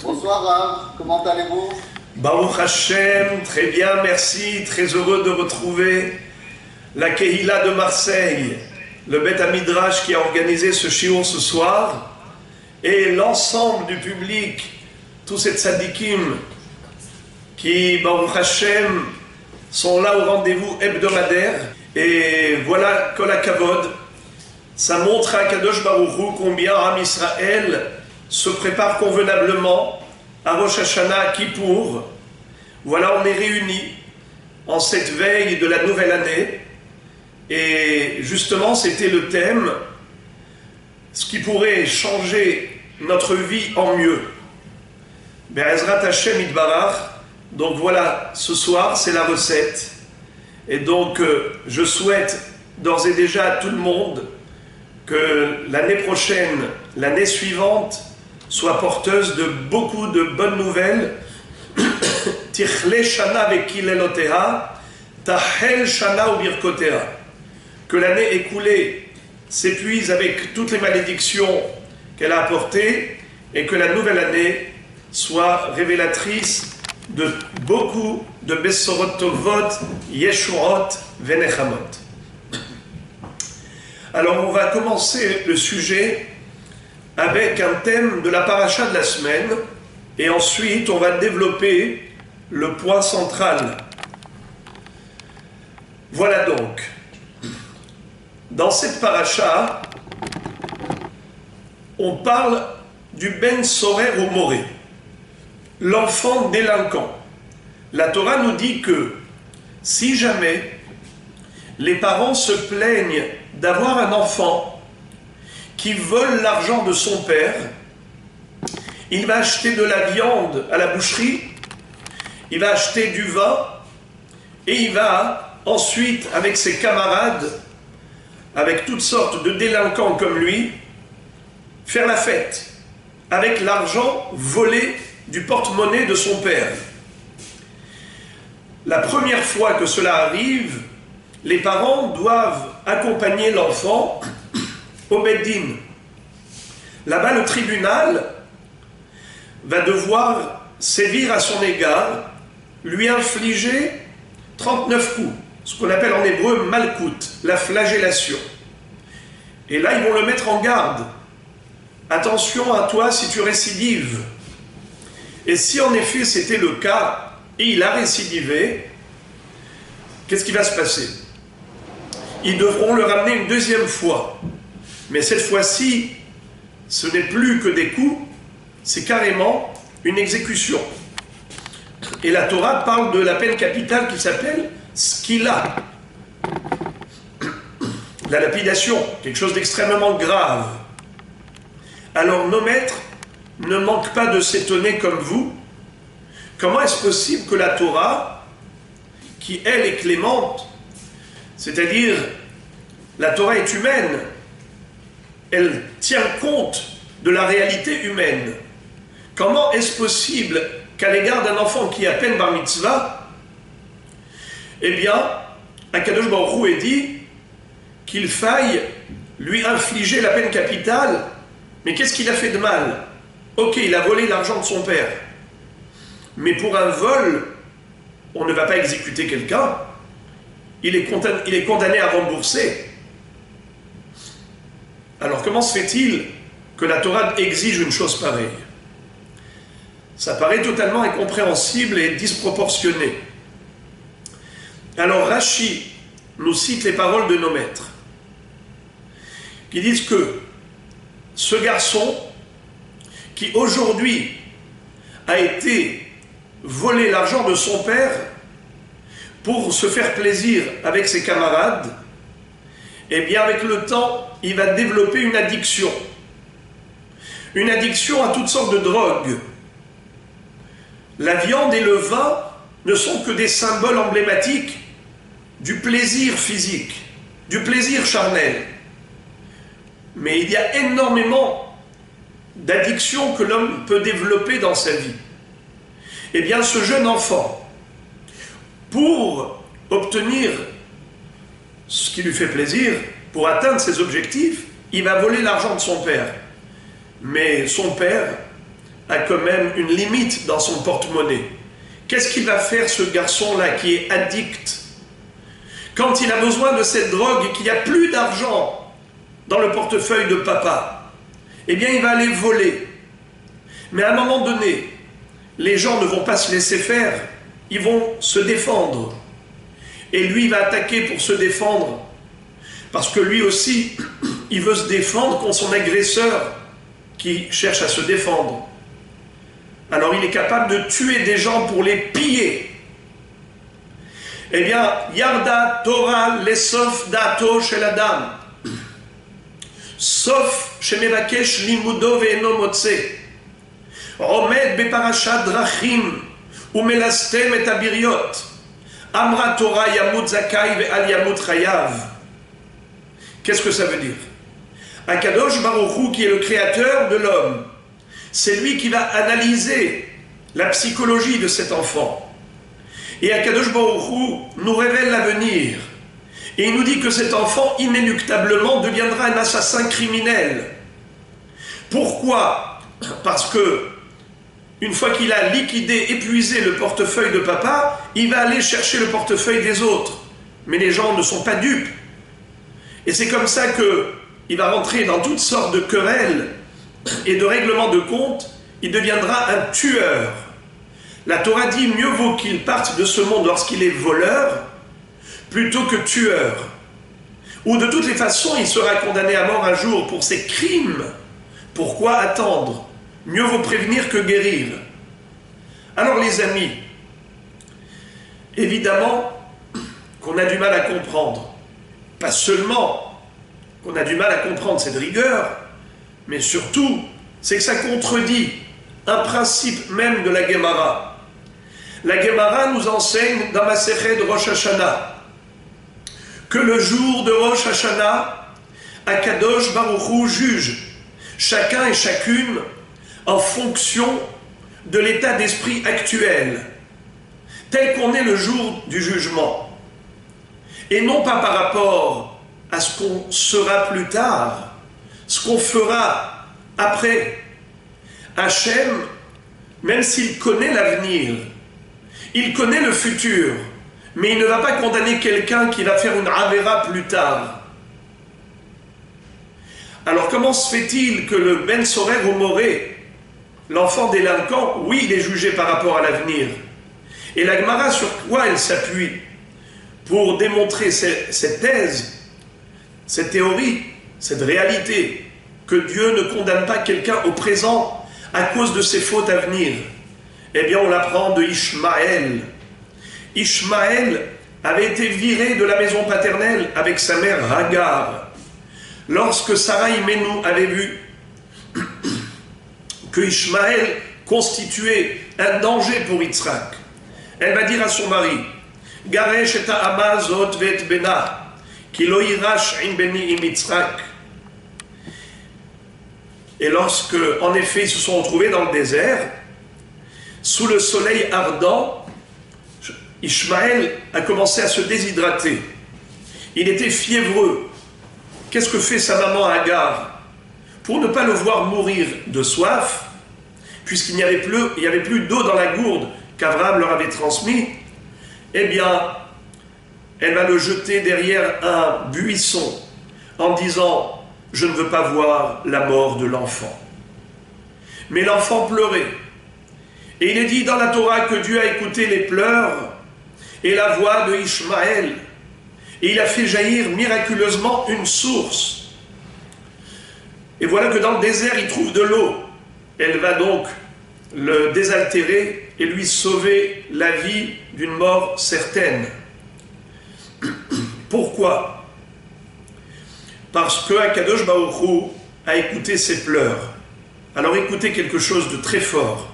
Bonsoir Rav, comment allez-vous? Baruch Hashem, très bien, merci, très heureux de retrouver la Kehila de Marseille, le Beth Midrash qui a organisé ce shiur ce soir, et l'ensemble du public, tous ces tzadikim qui, Baruch Hashem, sont là au rendez-vous hebdomadaire. Et voilà, Kol HaKavod, ça montre à Kadosh Baruch Hu combien Am Israël se prépare convenablement à Rosh Hashanah, Kippour. Voilà, on est réunis en cette veille de la nouvelle année. Et justement, c'était le thème, ce qui pourrait changer notre vie en mieux. Be'ezrat Hashem Yitbarach. Donc voilà, ce soir, c'est la recette. Et donc, je souhaite d'ores et déjà à tout le monde que l'année prochaine, l'année suivante, soit porteuse de beaucoup de bonnes nouvelles. Tichle shana vekileloteha, tahel shana ubirkoteha. Que l'année écoulée s'épuise avec toutes les malédictions qu'elle a apportées et que la nouvelle année soit révélatrice de beaucoup de Bessorot Tovot, Yeshuot, Venechamot. Alors on va commencer le sujet avec un thème de la paracha de la semaine et ensuite on va développer le point central. Voilà donc. Dans cette paracha, on parle du Ben Sorer ou Moré, l'enfant délinquant. La Torah nous dit que si jamais les parents se plaignent d'avoir un enfant qui vole l'argent de son père, il va acheter de la viande à la boucherie, il va acheter du vin, et il va ensuite, avec ses camarades, avec toutes sortes de délinquants comme lui, faire la fête, avec l'argent volé du porte-monnaie de son père. La première fois que cela arrive, les parents doivent accompagner l'enfant au Beddin. Là-bas, le tribunal va devoir sévir à son égard, lui infliger 39 coups, ce qu'on appelle en hébreu malkout, la flagellation. Et là, ils vont le mettre en garde. Attention à toi si tu récidives. Et si en effet c'était le cas, et il a récidivé, qu'est-ce qui va se passer? Ils devront le ramener une deuxième fois. Mais cette fois-ci, ce n'est plus que des coups, c'est carrément une exécution. Et la Torah parle de la peine capitale qui s'appelle skila. La lapidation, quelque chose d'extrêmement grave. Alors nos maîtres ne manquent pas de s'étonner comme vous. Comment est-ce possible que la Torah, qui elle est clémente, c'est-à-dire la Torah est humaine, elle tient compte de la réalité humaine. Comment est-ce possible qu'à l'égard d'un enfant qui est à peine bar mitzvah, eh bien, Akadosh Baruch Hu est dit qu'il faille lui infliger la peine capitale. Mais qu'est-ce qu'il a fait de mal? Ok, il a volé l'argent de son père. Mais pour un vol, on ne va pas exécuter quelqu'un. Il est condamné à rembourser. Alors comment se fait-il que la Torah exige une chose pareille? Ça paraît totalement incompréhensible et disproportionné. Alors Rashi nous cite les paroles de nos maîtres, qui disent que ce garçon, qui aujourd'hui a été volé l'argent de son père pour se faire plaisir avec ses camarades, eh bien avec le temps, il va développer une addiction. Une addiction à toutes sortes de drogues. La viande et le vin ne sont que des symboles emblématiques du plaisir physique, du plaisir charnel. Mais il y a énormément d'addictions que l'homme peut développer dans sa vie. Eh bien, ce jeune enfant, pour obtenir ce qui lui fait plaisir, pour atteindre ses objectifs, il va voler l'argent de son père. Mais son père a quand même une limite dans son porte-monnaie. Qu'est-ce qu'il va faire ce garçon-là qui est addict? Quand il a besoin de cette drogue et qu'il n'y a plus d'argent dans le portefeuille de papa, eh bien il va aller voler. Mais à un moment donné, les gens ne vont pas se laisser faire, ils vont se défendre. Et lui va attaquer pour se défendre, parce que lui aussi, il veut se défendre contre son agresseur qui cherche à se défendre. Alors il est capable de tuer des gens pour les piller. Eh bien, Yarda Torah lesof dato shel adam. Sof shemevakesh limudo ve'eno motze. Omed beparashat drachim umelastem et abiriot. Amra Torah yamut zakai ve'al yamut chayav. Qu'est-ce que ça veut dire? Akadosh Baruch Hu, qui est le créateur de l'homme, c'est lui qui va analyser la psychologie de cet enfant. Et Akadosh Baruch Hu nous révèle l'avenir. Et il nous dit que cet enfant, inéluctablement, deviendra un assassin criminel. Pourquoi? Parce que, une fois qu'il a liquidé, épuisé le portefeuille de papa, il va aller chercher le portefeuille des autres. Mais les gens ne sont pas dupes. Et c'est comme ça qu'il va rentrer dans toutes sortes de querelles et de règlements de compte. Il deviendra un tueur. La Torah dit mieux vaut qu'il parte de ce monde lorsqu'il est voleur plutôt que tueur. Ou de toutes les façons, il sera condamné à mort un jour pour ses crimes. Pourquoi attendre? Mieux vaut prévenir que guérir. Alors les amis, évidemment qu'on a du mal à comprendre. Pas seulement qu'on a du mal à comprendre cette rigueur, mais surtout, c'est que ça contredit un principe même de la Gemara. La Gemara nous enseigne dans Masechet de Rosh Hashanah que le jour de Rosh Hashanah, Akadosh Baruch Hu juge chacun et chacune en fonction de l'état d'esprit actuel, tel qu'on est le jour du jugement, et non pas par rapport à ce qu'on sera plus tard, ce qu'on fera après. Hachem, même s'il connaît l'avenir, il connaît le futur, mais il ne va pas condamner quelqu'un qui va faire une avéra plus tard. Alors comment se fait-il que le Ben Sorer ou Moré, l'enfant délinquant, oui, il est jugé par rapport à l'avenir? Et la Gemara, sur quoi elle s'appuie pour démontrer cette thèse, cette théorie, cette réalité, que Dieu ne condamne pas quelqu'un au présent à cause de ses fautes à venir? Eh bien, on l'apprend de Ishmaël. Ishmaël avait été viré de la maison paternelle avec sa mère Hagar. Lorsque Sarah Imenu avait vu que Ishmaël constituait un danger pour Yitzhak, elle va dire à son mari, Garesh et ha'ama zot ve'et bena, ki lo yirash in beni im Yitzhak. Et lorsque, en effet, ils se sont retrouvés dans le désert, sous le soleil ardent, Ishmaël a commencé à se déshydrater. Il était fiévreux. Qu'est-ce que fait sa maman Hagar? Pour ne pas le voir mourir de soif, puisqu'il n'y avait plus d'eau dans la gourde qu'Abraham leur avait transmis, eh bien, elle va le jeter derrière un buisson en disant « Je ne veux pas voir la mort de l'enfant ». Mais l'enfant pleurait. Et il est dit dans la Torah que Dieu a écouté les pleurs et la voix de Ishmaël. Et il a fait jaillir miraculeusement une source. Et voilà que dans le désert, il trouve de l'eau. Elle va donc le désaltérer et lui sauver la vie d'une mort certaine. Pourquoi? Parce que Akadosh Baruch Hu a écouté ses pleurs. Alors écoutez quelque chose de très fort.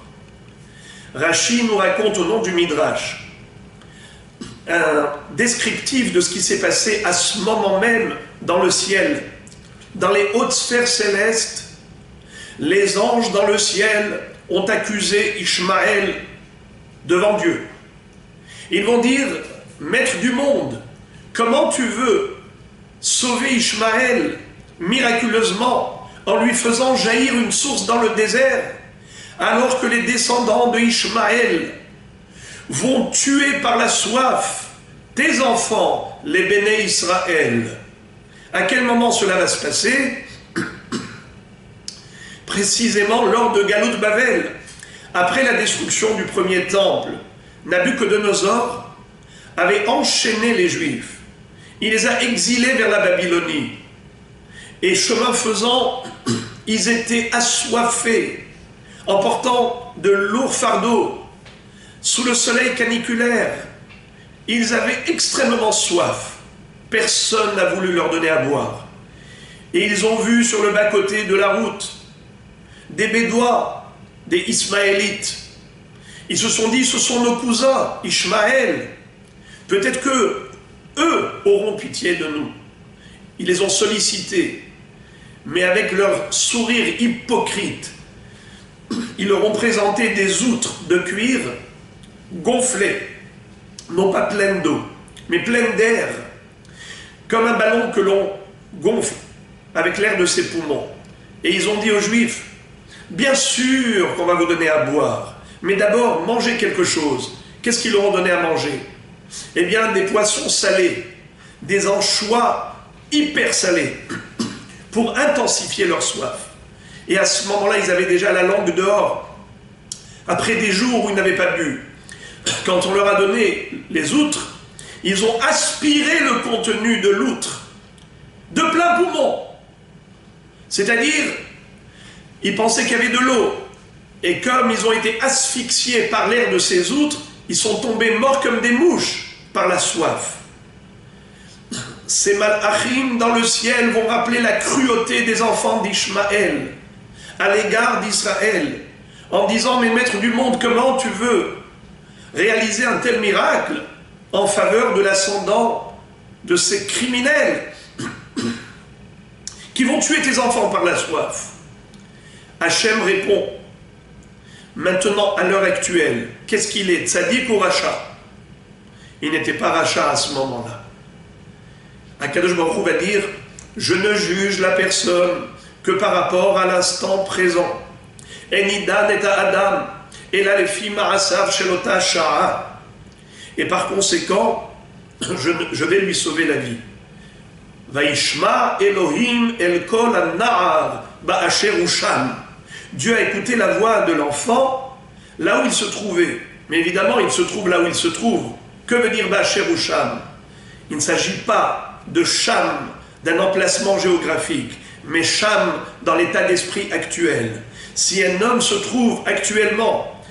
Rashi nous raconte au nom du Midrash un descriptif de ce qui s'est passé à ce moment même dans le ciel. Dans les hautes sphères célestes, les anges dans le ciel ont accusé Ishmaël devant Dieu. Ils vont dire, Maître du monde, comment tu veux sauver Ishmaël miraculeusement en lui faisant jaillir une source dans le désert, alors que les descendants de Ishmaël vont tuer par la soif tes enfants, les béné Israël. À quel moment cela va se passer? Précisément lors de Galout Bavel. Après la destruction du premier temple, Nabuchodonosor avait enchaîné les Juifs. Il les a exilés vers la Babylonie. Et chemin faisant, ils étaient assoiffés en portant de lourds fardeaux sous le soleil caniculaire. Ils avaient extrêmement soif. Personne n'a voulu leur donner à boire. Et ils ont vu sur le bas-côté de la route des Bédouins, des Ismaélites. Ils se sont dit, ce sont nos cousins, Ishmaël. Peut-être que eux auront pitié de nous. Ils les ont sollicités, mais avec leur sourire hypocrite, ils leur ont présenté des outres de cuir gonflées, non pas pleines d'eau, mais pleines d'air, comme un ballon que l'on gonfle avec l'air de ses poumons. Et ils ont dit aux Juifs, bien sûr qu'on va vous donner à boire, mais d'abord mangez quelque chose. Qu'est-ce qu'ils leur ont donné à manger? Eh bien, des poissons salés, des anchois hyper salés, pour intensifier leur soif. Et à ce moment-là, ils avaient déjà la langue dehors, après des jours où ils n'avaient pas bu. Quand on leur a donné les outres, ils ont aspiré le contenu de l'outre, de plein poumon. C'est-à-dire, ils pensaient qu'il y avait de l'eau. Et comme ils ont été asphyxiés par l'air de ces outres, ils sont tombés morts comme des mouches par la soif. Ces malachim dans le ciel vont rappeler la cruauté des enfants d'Ishmaël à l'égard d'Israël, en disant, mais maître du monde, comment tu veux réaliser un tel miracle en faveur de l'ascendant de ces criminels qui vont tuer tes enfants par la soif? Hachem répond, maintenant, à l'heure actuelle, qu'est-ce qu'il est? Tzadik ou Racha? Il n'était pas Racha à ce moment-là. Akadosh Baruch Hu va dire, je ne juge la personne que par rapport à l'instant présent. Enidan et Adam, et là les filles Marasav Shelota Sha'a. Et par conséquent, je vais lui sauver la vie. Vaishma Elohim El Kol An-Na'ar Ba'asher Usham. Dieu a écouté la voix de l'enfant là où il se trouvait. Mais évidemment, il se trouve là où il se trouve. Que veut dire Ba'asher Usham? Il ne s'agit pas de Sham, d'un emplacement géographique, mais Sham dans l'état d'esprit actuel. Si un homme se trouve actuellement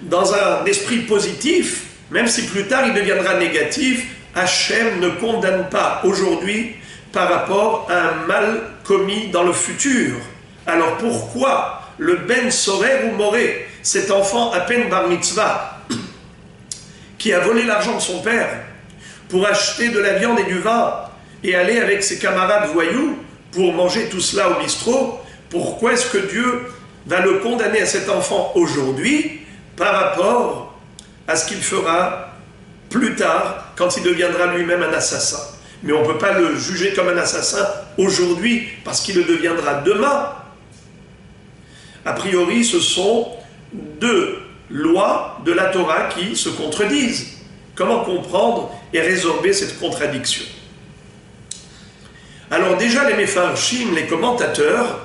dans un esprit positif, même si plus tard il deviendra négatif, Hachem ne condamne pas aujourd'hui par rapport à un mal commis dans le futur. Alors pourquoi le Ben Sorer ou Moré, cet enfant à peine bar mitzvah, qui a volé l'argent de son père pour acheter de la viande et du vin et aller avec ses camarades voyous pour manger tout cela au bistrot, pourquoi est-ce que Dieu va le condamner à cet enfant aujourd'hui par rapport à ce qu'il fera plus tard quand il deviendra lui-même un assassin? Mais on ne peut pas le juger comme un assassin aujourd'hui parce qu'il le deviendra demain. A priori, ce sont deux lois de la Torah qui se contredisent. Comment comprendre et résorber cette contradiction? Alors déjà, les Mefarshim, les commentateurs,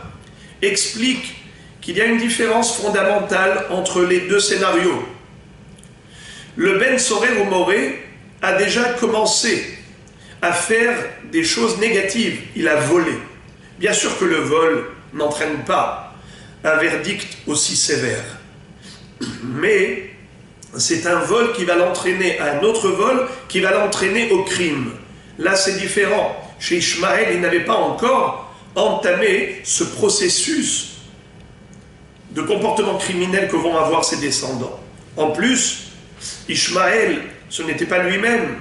expliquent qu'il y a une différence fondamentale entre les deux scénarios. Le Ben Sorer ou Moré a déjà commencé à faire des choses négatives. Il a volé. Bien sûr que le vol n'entraîne pas un verdict aussi sévère. Mais c'est un vol qui va l'entraîner à un autre vol qui va l'entraîner au crime. Là, c'est différent. Chez Ishmaël, il n'avait pas encore entamé ce processus de comportement criminel que vont avoir ses descendants. En plus, Ishmaël, ce n'était pas lui-même,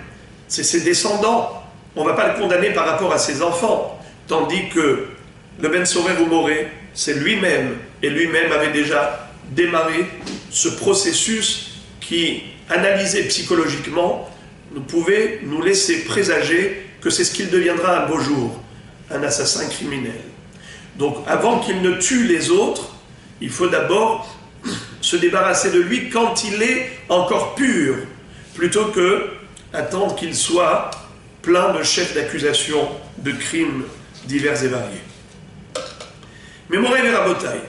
c'est ses descendants. On ne va pas le condamner par rapport à ses enfants. Tandis que le Ben Sorer ou Moré, c'est lui-même, et lui-même avait déjà démarré ce processus qui, analysé psychologiquement, pouvait nous laisser présager que c'est ce qu'il deviendra un beau jour, un assassin criminel. Donc avant qu'il ne tue les autres, il faut d'abord se débarrasser de lui quand il est encore pur, plutôt que attendre qu'il soit plein de chefs d'accusation de crimes divers et variés. Mais mon rêve est rabotaille.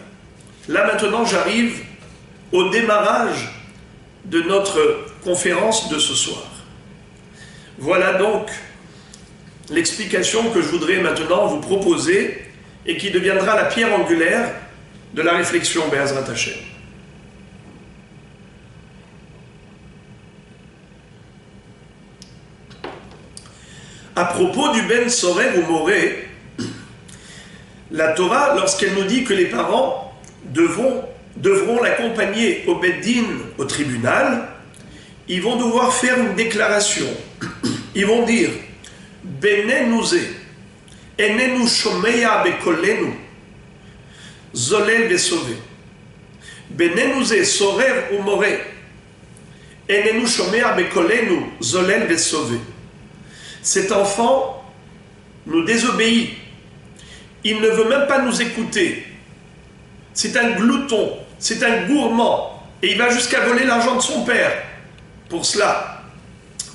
Là maintenant j'arrive au démarrage de notre conférence de ce soir. Voilà donc l'explication que je voudrais maintenant vous proposer et qui deviendra la pierre angulaire de la réflexion Be'ezrat Hashem. À propos du Ben Sorer ou Moré, la Torah, lorsqu'elle nous dit que les parents devront l'accompagner au Beddin, au tribunal, ils vont devoir faire une déclaration. Ils vont dire Benenouze, Enenu Shomeya Bekolenu, Zolel Besove. Benenouze, Sorer ou Moré, Enenu Shomeya Bekolenu, Zolel Besove. Cet enfant nous désobéit. Il ne veut même pas nous écouter. C'est un glouton, c'est un gourmand. Et il va jusqu'à voler l'argent de son père pour cela.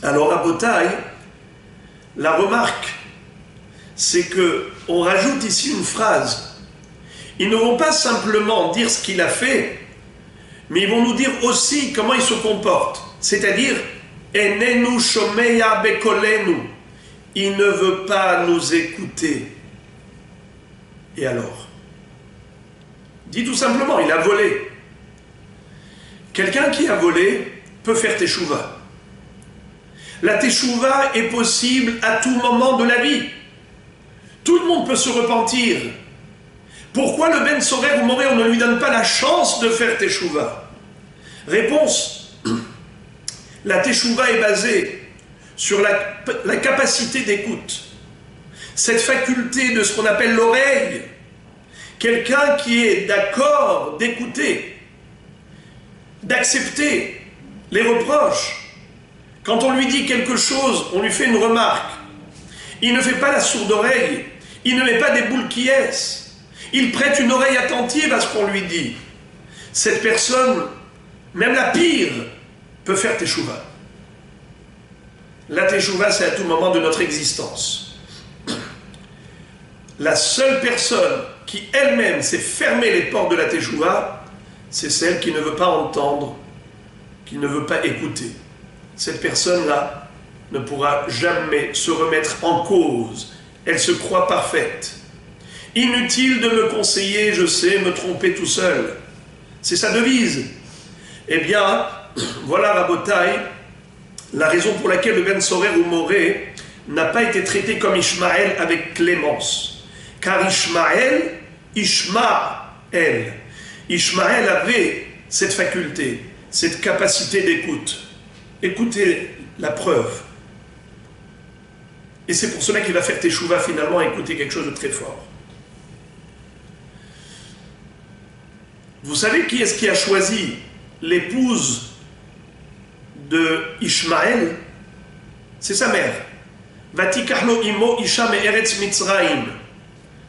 Alors à Botaï, la remarque, c'est qu'on rajoute ici une phrase. Ils ne vont pas simplement dire ce qu'il a fait, mais ils vont nous dire aussi comment il se comporte. C'est-à-dire, Enenu shomeya bekolenu. Il ne veut pas nous écouter. Et alors? Dis tout simplement, il a volé. Quelqu'un qui a volé peut faire teshuva. La teshuva est possible à tout moment de la vie. Tout le monde peut se repentir. Pourquoi le Ben Sorer ou Moré, on ne lui donne pas la chance de faire teshuva? Réponse. La teshuva est basée sur la capacité d'écoute. Cette faculté de ce qu'on appelle l'oreille. Quelqu'un qui est d'accord d'écouter, d'accepter les reproches. Quand on lui dit quelque chose, on lui fait une remarque. Il ne fait pas la sourde oreille. Il ne met pas des boules qui est. Il prête une oreille attentive à ce qu'on lui dit. Cette personne, même la pire, peut faire teshuva. La teshuva, c'est à tout moment de notre existence. La seule personne qui elle-même s'est fermée les portes de la teshuva, c'est celle qui ne veut pas entendre, qui ne veut pas écouter. Cette personne-là ne pourra jamais se remettre en cause. Elle se croit parfaite. Inutile de me conseiller, je sais me tromper tout seul. C'est sa devise. Eh bien, voilà Rabotaï, la raison pour laquelle le Ben Sorer ou Moré n'a pas été traité comme Ishmaël avec clémence. Car Ishmaël avait cette faculté, cette capacité d'écoute. Écoutez la preuve. Et c'est pour cela qu'il va faire teshuva finalement à écouter quelque chose de très fort. Vous savez qui est-ce qui a choisi l'épouse de Ishmaël? C'est sa mère. Vatikarlo imo isha me'eretz Mitzraïm.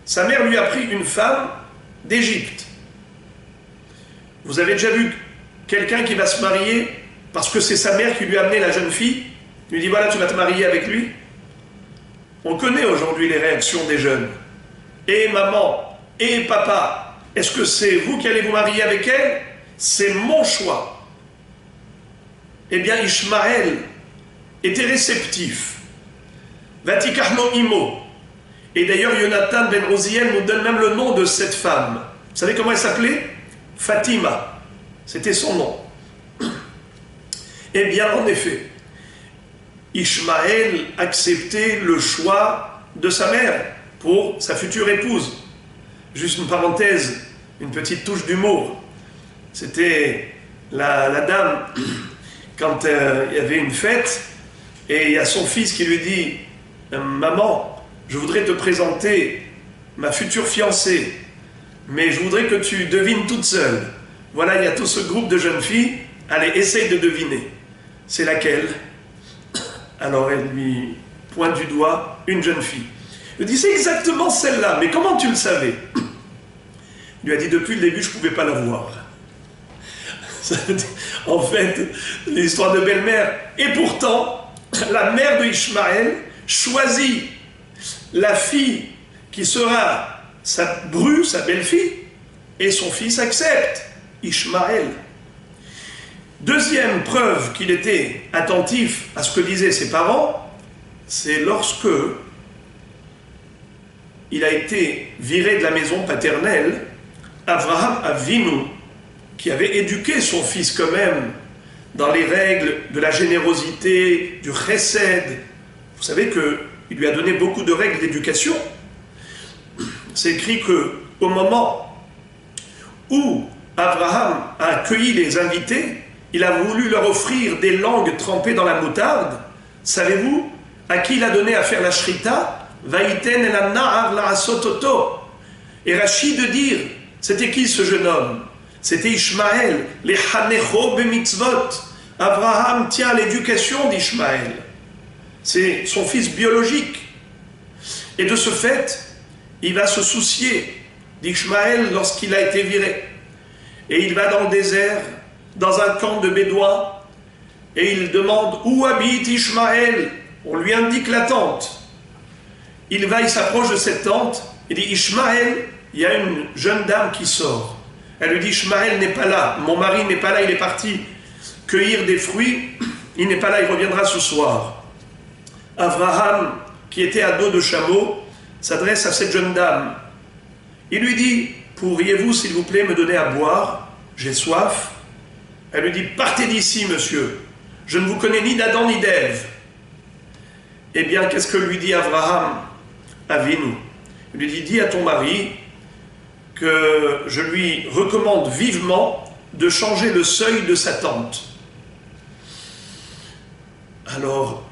Sa mère lui a pris une femme d'Égypte. Vous avez déjà vu quelqu'un qui va se marier parce que c'est sa mère qui lui a amené la jeune fille, lui dit voilà, tu vas te marier avec lui? On connaît aujourd'hui les réactions des jeunes. Et maman, et papa, est-ce que c'est vous qui allez vous marier avec elle? C'est mon choix. Eh bien, Ishmaël était réceptif. Vatikarno imo. Et d'ailleurs, Yonatan ben Oziel nous donne même le nom de cette femme. Vous savez comment elle s'appelait? Fatima. C'était son nom. Eh bien, en effet, Ishmaël acceptait le choix de sa mère pour sa future épouse. Juste une parenthèse, une petite touche d'humour. C'était la dame, quand il y avait une fête, et il y a son fils qui lui dit « Maman, je voudrais te présenter ma future fiancée, mais je voudrais que tu devines toute seule. Voilà, il y a tout ce groupe de jeunes filles, allez, essaye de deviner. C'est laquelle ?» Alors elle lui pointe du doigt une jeune fille. Il dit, c'est exactement celle-là, mais comment tu le savais? Il lui a dit, depuis le début, je ne pouvais pas la voir. En fait, l'histoire de belle-mère. Et pourtant, la mère de Ishmaël choisit la fille qui sera sa bru, sa belle-fille, et son fils accepte, Ishmaël. Deuxième preuve qu'il était attentif à ce que disaient ses parents, c'est lorsque il a été viré de la maison paternelle, Abraham Avinu, qui avait éduqué son fils quand même dans les règles de la générosité, du chesed. Vous savez qu'il lui a donné beaucoup de règles d'éducation. C'est écrit qu'au moment où Abraham a accueilli les invités, il a voulu leur offrir des langues trempées dans la moutarde. Savez-vous à qui il a donné à faire la shrita? Vaïten el na'ar la'asototo. Et Rachid de dire, c'était qui ce jeune homme? C'était Ishmaël, les hanecho bemitzvot. Abraham tient à l'éducation d'Ishmaël. C'est son fils biologique. Et de ce fait, il va se soucier d'Ishmaël lorsqu'il a été viré. Et il va dans le désert, dans un camp de Bédouins, et il demande où habite Ishmaël. On lui indique la tente. Il s'approche de cette tente, il dit Ishmaël, il y a une jeune dame qui sort. Elle lui dit Ishmaël n'est pas là, mon mari n'est pas là, il est parti cueillir des fruits, il n'est pas là, il reviendra ce soir. Abraham, qui était à dos de chameau, s'adresse à cette jeune dame. Il lui dit pourriez-vous s'il vous plaît me donner à boire? J'ai soif. Elle lui dit partez d'ici monsieur, je ne vous connais ni d'Adam ni d'Ève. Eh bien qu'est-ce que lui dit Abraham Avinu? Il lui dit dis à ton mari que je lui recommande vivement de changer le seuil de sa tente. Alors,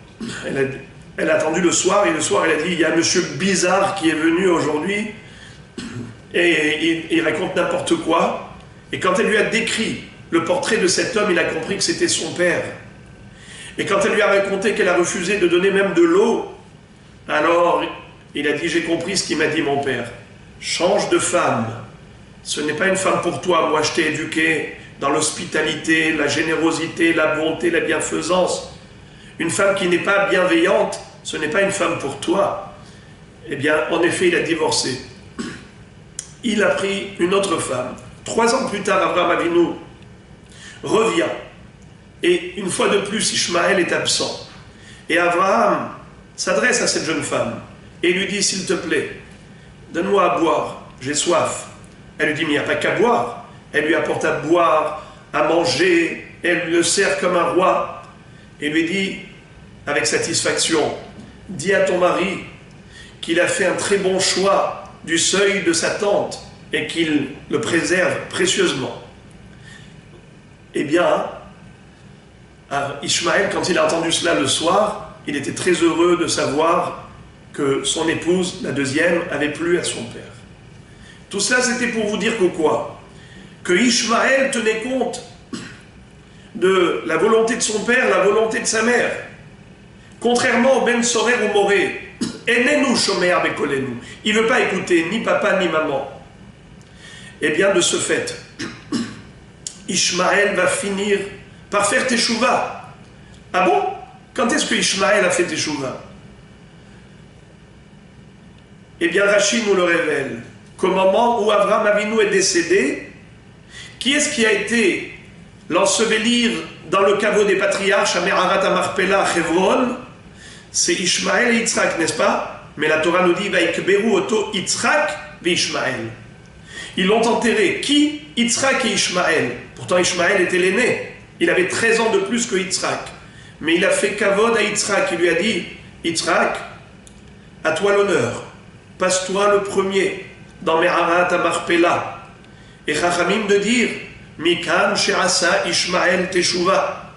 elle a attendu le soir, et le soir, elle a dit, il y a un monsieur bizarre qui est venu aujourd'hui, et il raconte n'importe quoi. Et quand elle lui a décrit le portrait de cet homme, il a compris que c'était son père. Et quand elle lui a raconté qu'elle a refusé de donner même de l'eau, alors il a dit, j'ai compris ce qu'il m'a dit mon père. Change de femme. Ce n'est pas une femme pour toi. Moi, je t'ai éduqué dans l'hospitalité, la générosité, la bonté, la bienfaisance. Une femme qui n'est pas bienveillante, ce n'est pas une femme pour toi. Eh bien, en effet, il a divorcé. Il a pris une autre femme. 3 ans plus tard, Abraham Avinu revient. Et une fois de plus, Ishmaël est absent. Et Abraham s'adresse à cette jeune femme et lui dit, s'il te plaît, donne-moi à boire, j'ai soif. Elle lui dit, mais il n'y a pas qu'à boire. Elle lui apporte à boire, à manger, elle le sert comme un roi. Et lui dit, avec satisfaction, dis à ton mari qu'il a fait un très bon choix du seuil de sa tente et qu'il le préserve précieusement. Eh bien, Ishmaël, quand il a entendu cela le soir, il était très heureux de savoir que son épouse, la deuxième, avait plu à son père. Tout cela, c'était pour vous dire que quoi? Que Ishmaël tenait compte de la volonté de son père, la volonté de sa mère. Contrairement au Ben Sorer ou Moré, Enenu Shomer Bekolenu, il ne veut pas écouter ni papa ni maman. Eh bien, de ce fait, Ishmaël va finir par faire Teshuvah. Ah bon? Quand est-ce que Ishmaël a fait Teshuvah? Eh bien, Rachid nous le révèle. Qu'au moment où Abraham Avinu est décédé, qui est-ce qui a été l'ensevelir dans le caveau des patriarches à Merarat Amarpela à Hebron? C'est Ishmaël et Yitzhak, n'est-ce pas? Mais la Torah nous dit Vaikberu oto Yitzhak ve Ishmaël. Ils l'ont enterré. Qui? Yitzhak et Ishmaël. Pourtant Ishmaël était l'aîné. Il avait 13 ans de plus que Yitzhak. Mais il a fait kavod à Yitzhak. Il lui a dit Yitzhak, à toi l'honneur. Passe-toi le premier dans Merarat Amarpela. Et Chachamim de dire Mikan she'asa Ishmaël Teshuvah.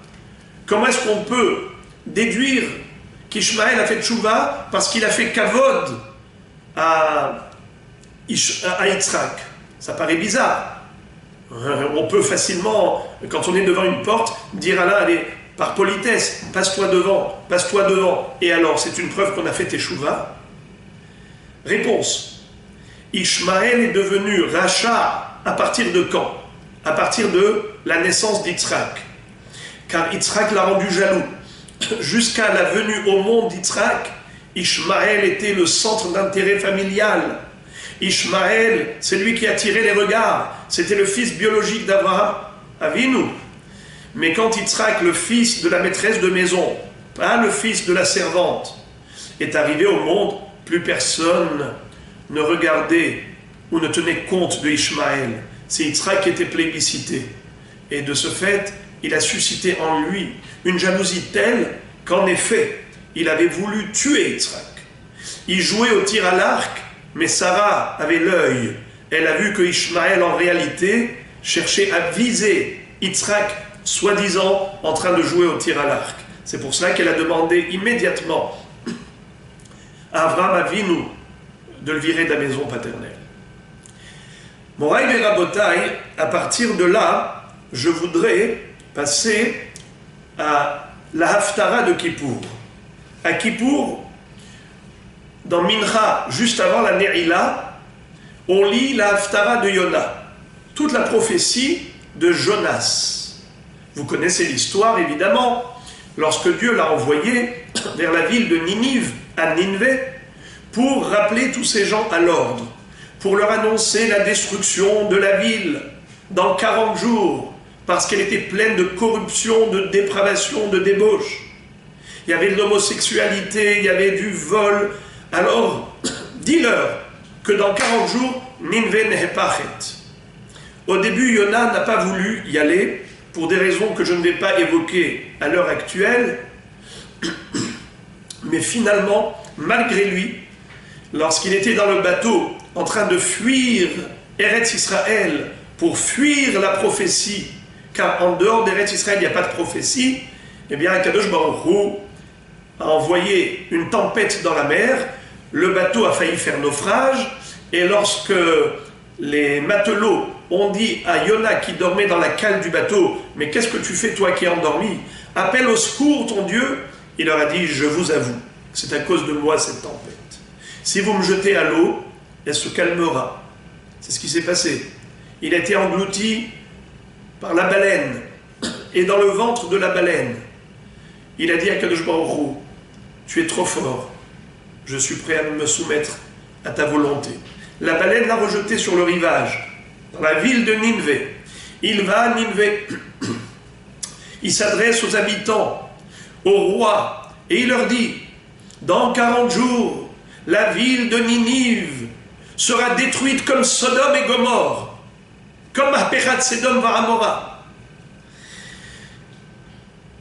Comment est-ce qu'on peut déduire qu'Ishmaël a fait Teshuvah parce qu'il a fait kavod à Yitzhak? Ça paraît bizarre. On peut facilement, quand on est devant une porte, dire à l'un, allez, par politesse, passe-toi devant, passe-toi devant. Et alors, c'est une preuve qu'on a fait Teshuvah? Réponse. Ishmaël est devenu Racha à partir de quand? À partir de la naissance d'Yitzhak. Car Yitzhak l'a rendu jaloux. Jusqu'à la venue au monde d'Yitzhak, Ishmaël était le centre d'intérêt familial. Ishmaël, c'est lui qui attirait les regards. C'était le fils biologique d'Abraham, Avinu. Mais quand Yitzhak, le fils de la maîtresse de maison, pas le fils de la servante, est arrivé au monde, plus personne ne regardait ou ne tenait compte de Ishmaël. C'est Yitzhak qui était plébiscité. Et de ce fait, il a suscité en lui une jalousie telle qu'en effet, il avait voulu tuer Yitzhak. Il jouait au tir à l'arc, mais Sarah avait l'œil. Elle a vu que Ishmaël, en réalité, cherchait à viser Yitzhak, soi-disant en train de jouer au tir à l'arc. C'est pour cela qu'elle a demandé immédiatement à Abraham Avinu de le virer de la maison paternelle. Moraï et Rabotai, à partir de là, je voudrais passer à la Haftara de Kippour. À Kippour, dans Mincha, juste avant la Ne'ila, on lit la Haftara de Yona, toute la prophétie de Jonas. Vous connaissez l'histoire, évidemment, lorsque Dieu l'a envoyé vers la ville de Ninive, à Ninvé, pour rappeler tous ces gens à l'ordre, pour leur annoncer la destruction de la ville dans 40 jours, parce qu'elle était pleine de corruption, de dépravation, de débauche. Il y avait de l'homosexualité, il y avait du vol. Alors, dis-leur que dans 40 jours, Ninvé n'est pas faite. Au début, Yona n'a pas voulu y aller, pour des raisons que je ne vais pas évoquer à l'heure actuelle, mais finalement, malgré lui, lorsqu'il était dans le bateau, en train de fuir Eretz Israël, pour fuir la prophétie, car en dehors d'Eretz Israël, il n'y a pas de prophétie, eh bien, Akadosh Baruch Hu a envoyé une tempête dans la mer, le bateau a failli faire naufrage, et lorsque les matelots ont dit à Yona qui dormait dans la cale du bateau, « Mais qu'est-ce que tu fais, toi qui es endormi? Appelle au secours ton Dieu !» Il leur a dit, « Je vous avoue, c'est à cause de moi cette tempête. Si vous me jetez à l'eau, elle se calmera. » C'est ce qui s'est passé. Il a été englouti par la baleine, et dans le ventre de la baleine, il a dit à Kadosh Baruch Hu, « Tu es trop fort, je suis prêt à me soumettre à ta volonté. » La baleine l'a rejeté sur le rivage, dans la ville de Ninvé. Il va à Ninvé, il s'adresse aux habitants, au roi, et il leur dit, « Dans 40 jours, la ville de Ninive sera détruite comme Sodome et Gomorre, comme Apérat Sedom Varamora. »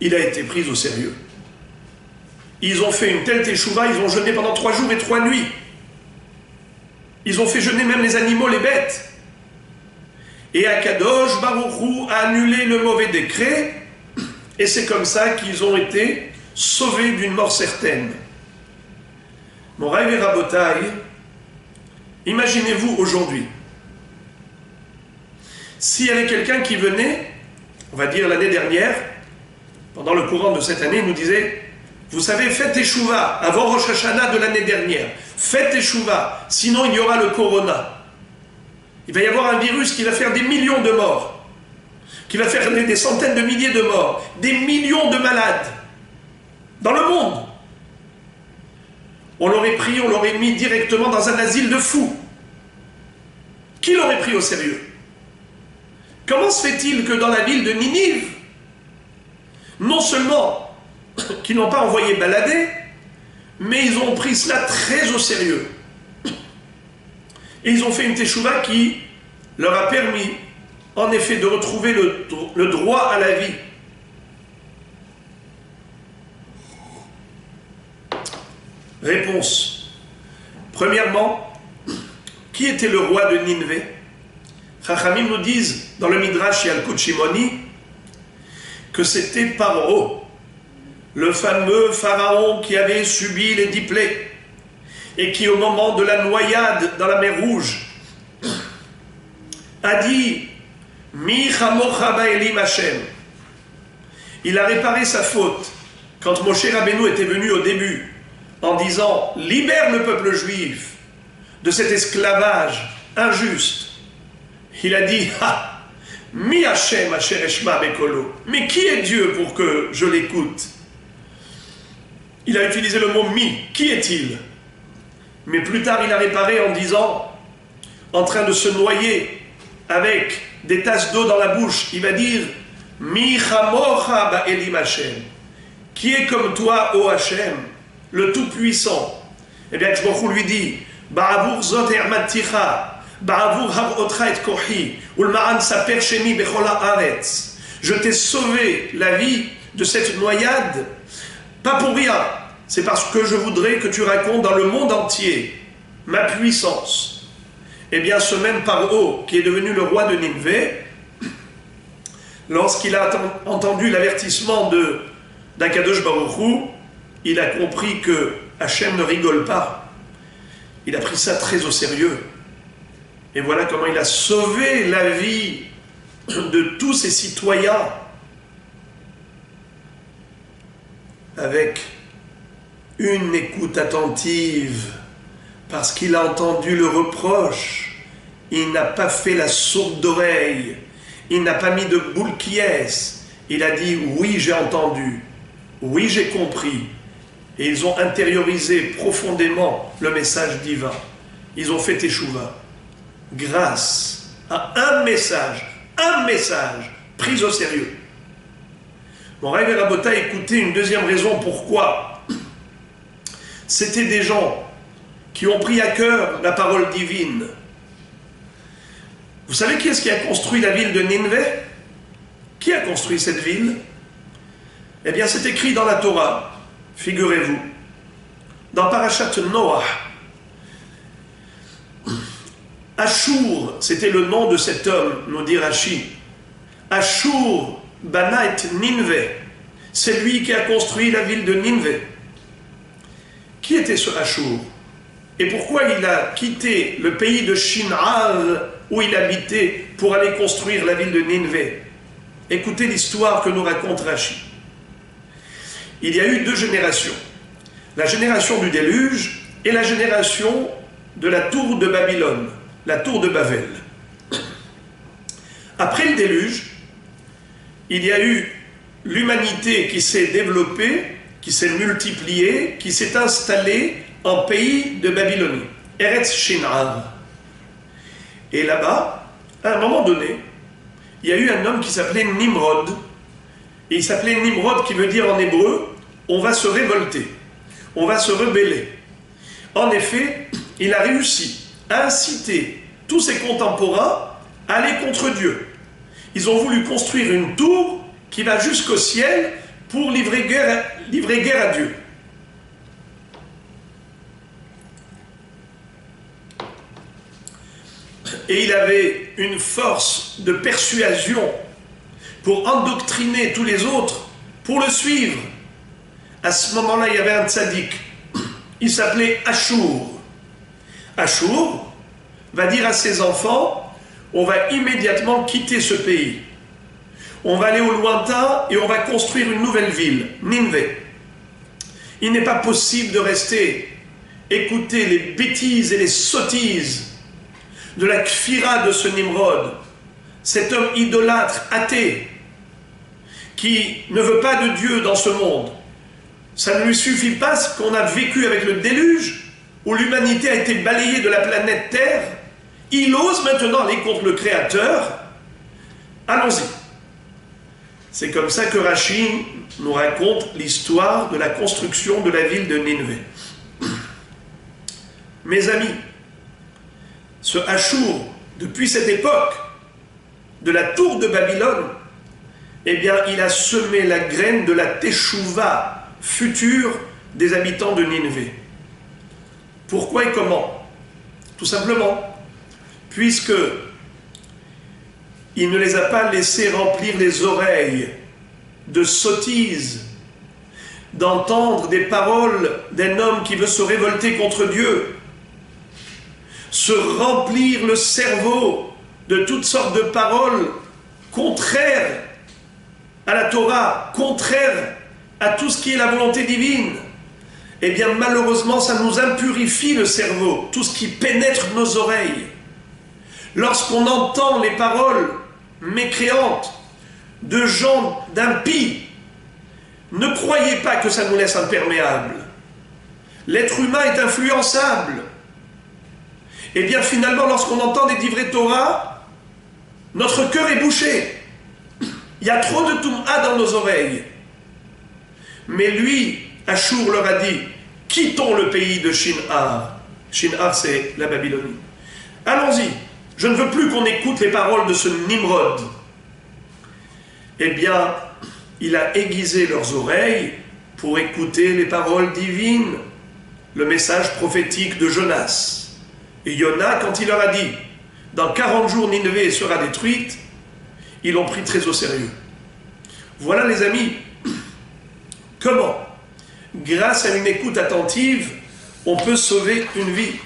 Il a été pris au sérieux. Ils ont fait une telle teshuva, ils ont jeûné pendant 3 jours et 3 nuits. Ils ont fait jeûner même les animaux, les bêtes. Et Akadosh Baruch Hu a annulé le mauvais décret, et c'est comme ça qu'ils ont été sauvés d'une mort certaine. Moraï et Rabotai, imaginez-vous aujourd'hui, s'il y avait quelqu'un qui venait, on va dire l'année dernière, pendant le courant de cette année, il nous disait, vous savez, faites teshuva avant Rosh Hashanah de l'année dernière, faites teshuva, sinon il y aura le corona. Il va y avoir un virus qui va faire des millions de morts, qui va faire des centaines de milliers de morts, des millions de malades dans le monde. On l'aurait pris, on l'aurait mis directement dans un asile de fous. Qui l'aurait pris au sérieux? Comment se fait-il que dans la ville de Ninive, non seulement qu'ils n'ont pas envoyé balader, mais ils ont pris cela très au sérieux. Et ils ont fait une teshuva qui leur a permis, en effet, de retrouver le droit à la vie. Réponse. Premièrement, qui était le roi de Ninvé? Chachamim nous disent, dans le Midrash Yalkut Shimoni, que c'était Paro, le fameux pharaon qui avait subi les 10 plaies, et qui, au moment de la noyade dans la mer Rouge, a dit « Mi chamocha ba'elim Hashem ». Il a réparé sa faute quand Moshe Rabbeinu était venu au début, en disant « Libère le peuple juif de cet esclavage injuste ». Il a dit « Ah, Mi Hashem asher eshma bekolo. Mais qui est Dieu pour que je l'écoute? Il a utilisé le mot mi. Qui est-il? Mais plus tard, il a réparé en disant, en train de se noyer avec des tasses d'eau dans la bouche, il va dire Mi chamocha ba'elim Hashem. Qui est comme toi, ô Hashem, le Tout-Puissant? Eh bien, Shmochou lui dit Ba'avur zot ermaticha, ba'avur harotcha et kohi, ulma'an saper shemi bechola aretz. Je t'ai sauvé la vie de cette noyade, pas pour rien. C'est parce que je voudrais que tu racontes dans le monde entier ma puissance. Eh bien, ce même Paro, qui est devenu le roi de Nineveh, lorsqu'il a entendu l'avertissement d'Akadosh Baruch Hu, il a compris que Hachem ne rigole pas. Il a pris ça très au sérieux. Et voilà comment il a sauvé la vie de tous ses citoyens avec une écoute attentive, parce qu'il a entendu le reproche. Il n'a pas fait la sourde oreille, il n'a pas mis de boule qui est. Il a dit oui, j'ai entendu, oui, j'ai compris. Et ils ont intériorisé profondément le message divin. Ils ont fait teshuva grâce à un message pris au sérieux. Mon Rav et Rabota, écoutez une deuxième raison pourquoi. C'était des gens qui ont pris à cœur la parole divine. Vous savez qui est-ce qui a construit la ville de Nineveh? Qui a construit cette ville? Eh bien, c'est écrit dans la Torah, figurez-vous, dans Parashat Noach. Ashur, c'était le nom de cet homme, nous dit Rashi. Ashur bana et Nineveh, c'est lui qui a construit la ville de Nineveh. Qui était ce Ashur? Et pourquoi il a quitté le pays de Shinar où il habitait pour aller construire la ville de Nineveh? Écoutez l'histoire que nous raconte Rashi. Il y a eu deux générations. La génération du déluge et la génération de la tour de Babylone, la tour de Babel. Après le déluge, il y a eu l'humanité qui s'est développée, qui s'est multipliée, qui s'est installée en pays de Babylonie, Eretz Shinar. Et là-bas, à un moment donné, il y a eu un homme qui s'appelait Nimrod. Et il s'appelait Nimrod, qui veut dire en hébreu, on va se révolter, on va se rebeller. En effet, il a réussi à inciter tous ses contemporains à aller contre Dieu. Ils ont voulu construire une tour qui va jusqu'au ciel pour livrer guerre à Dieu. Et il avait une force de persuasion pour endoctriner tous les autres, pour le suivre. À ce moment-là, il y avait un tzaddik. Il s'appelait Ashur. Ashur va dire à ses enfants, on va immédiatement quitter ce pays. On va aller au lointain et on va construire une nouvelle ville, Nineveh. Il n'est pas possible de rester, écouter les bêtises et les sottises de la kfira de ce Nimrod, cet homme idolâtre, athée, qui ne veut pas de Dieu dans ce monde. Ça ne lui suffit pas ce qu'on a vécu avec le déluge, où l'humanité a été balayée de la planète Terre. Il ose maintenant aller contre le Créateur. Allons-y. C'est comme ça que Rashi nous raconte l'histoire de la construction de la ville de Nineveh. Mes amis, ce Ashur, depuis cette époque, de la tour de Babylone, eh bien, il a semé la graine de la teshuva future des habitants de Nineveh. Pourquoi et comment? Tout simplement, puisque il ne les a pas laissés remplir les oreilles de sottises, d'entendre des paroles d'un homme qui veut se révolter contre Dieu, se remplir le cerveau de toutes sortes de paroles contraires à la Torah, contraires à tout ce qui est la volonté divine. Eh bien, malheureusement, ça nous impurifie le cerveau, tout ce qui pénètre nos oreilles. Lorsqu'on entend les paroles mécréantes, de gens d'impies. Ne croyez pas que ça nous laisse imperméables. L'être humain est influençable. Et bien finalement, lorsqu'on entend des divrei Torah, notre cœur est bouché. Il y a trop de Toum'a dans nos oreilles. Mais lui, Ashur leur a dit, quittons le pays de Shinar. Shinar, c'est la Babylonie. Allons-y. Je ne veux plus qu'on écoute les paroles de ce Nimrod. Eh bien, il a aiguisé leurs oreilles pour écouter les paroles divines, le message prophétique de Jonas. Et Yona, quand il leur a dit, dans 40 jours Nineveh sera détruite, ils l'ont pris très au sérieux. Voilà les amis, comment, grâce à une écoute attentive, on peut sauver une vie.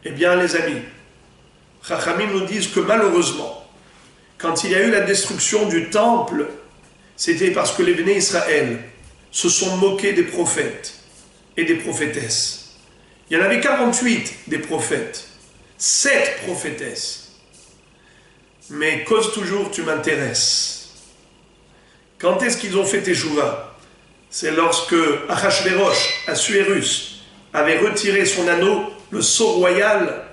Eh bien les amis, Chachamim nous disent que malheureusement, quand il y a eu la destruction du temple, c'était parce que les Béné Israël se sont moqués des prophètes et des prophétesses. Il y en avait 48 des prophètes, 7 prophétesses. Mais cause toujours, tu m'intéresses. Quand est-ce qu'ils ont fait Teshuvah? C'est lorsque Achashverosh, Assuérus, avait retiré son anneau, le sceau royal,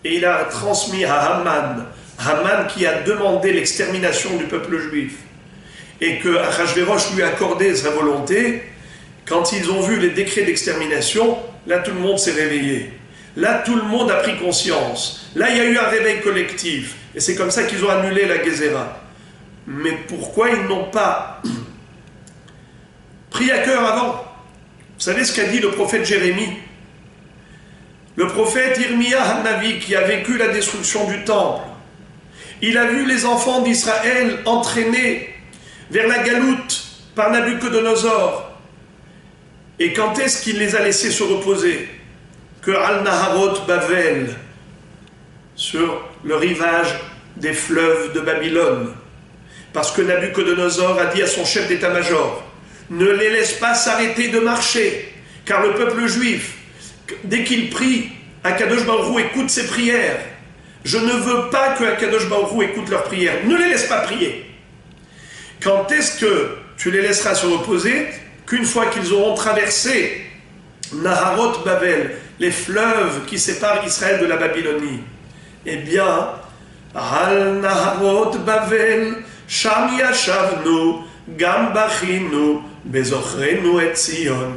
et il a transmis à Haman, Haman qui a demandé l'extermination du peuple juif, et que Achashverosh lui a accordé sa volonté. Quand ils ont vu les décrets d'extermination, là tout le monde s'est réveillé. Là tout le monde a pris conscience. Là il y a eu un réveil collectif. Et c'est comme ça qu'ils ont annulé la Gézéra. Mais pourquoi ils n'ont pas pris à cœur avant? Vous savez ce qu'a dit le prophète Jérémie? Le prophète Irmia Hanavi, qui a vécu la destruction du temple, il a vu les enfants d'Israël entraînés vers la galoute par Nabuchodonosor. Et quand est-ce qu'il les a laissés se reposer? Que Al-Naharot Bavel, sur le rivage des fleuves de Babylone. Parce que Nabuchodonosor a dit à son chef d'état-major, ne les laisse pas s'arrêter de marcher, car le peuple juif, dès qu'il prie, Akadosh Baruch Hu écoute ses prières. Je ne veux pas que Akadosh Baruch Hu écoute leurs prières. Ne les laisse pas prier. Quand est-ce que tu les laisseras se reposer? Qu'une fois qu'ils auront traversé Naharot Babel, les fleuves qui séparent Israël de la Babylonie. Eh bien, Al Naharot Babel, Sham Yashavnu, Gam Bachinu, Bezochrenu et Tzion.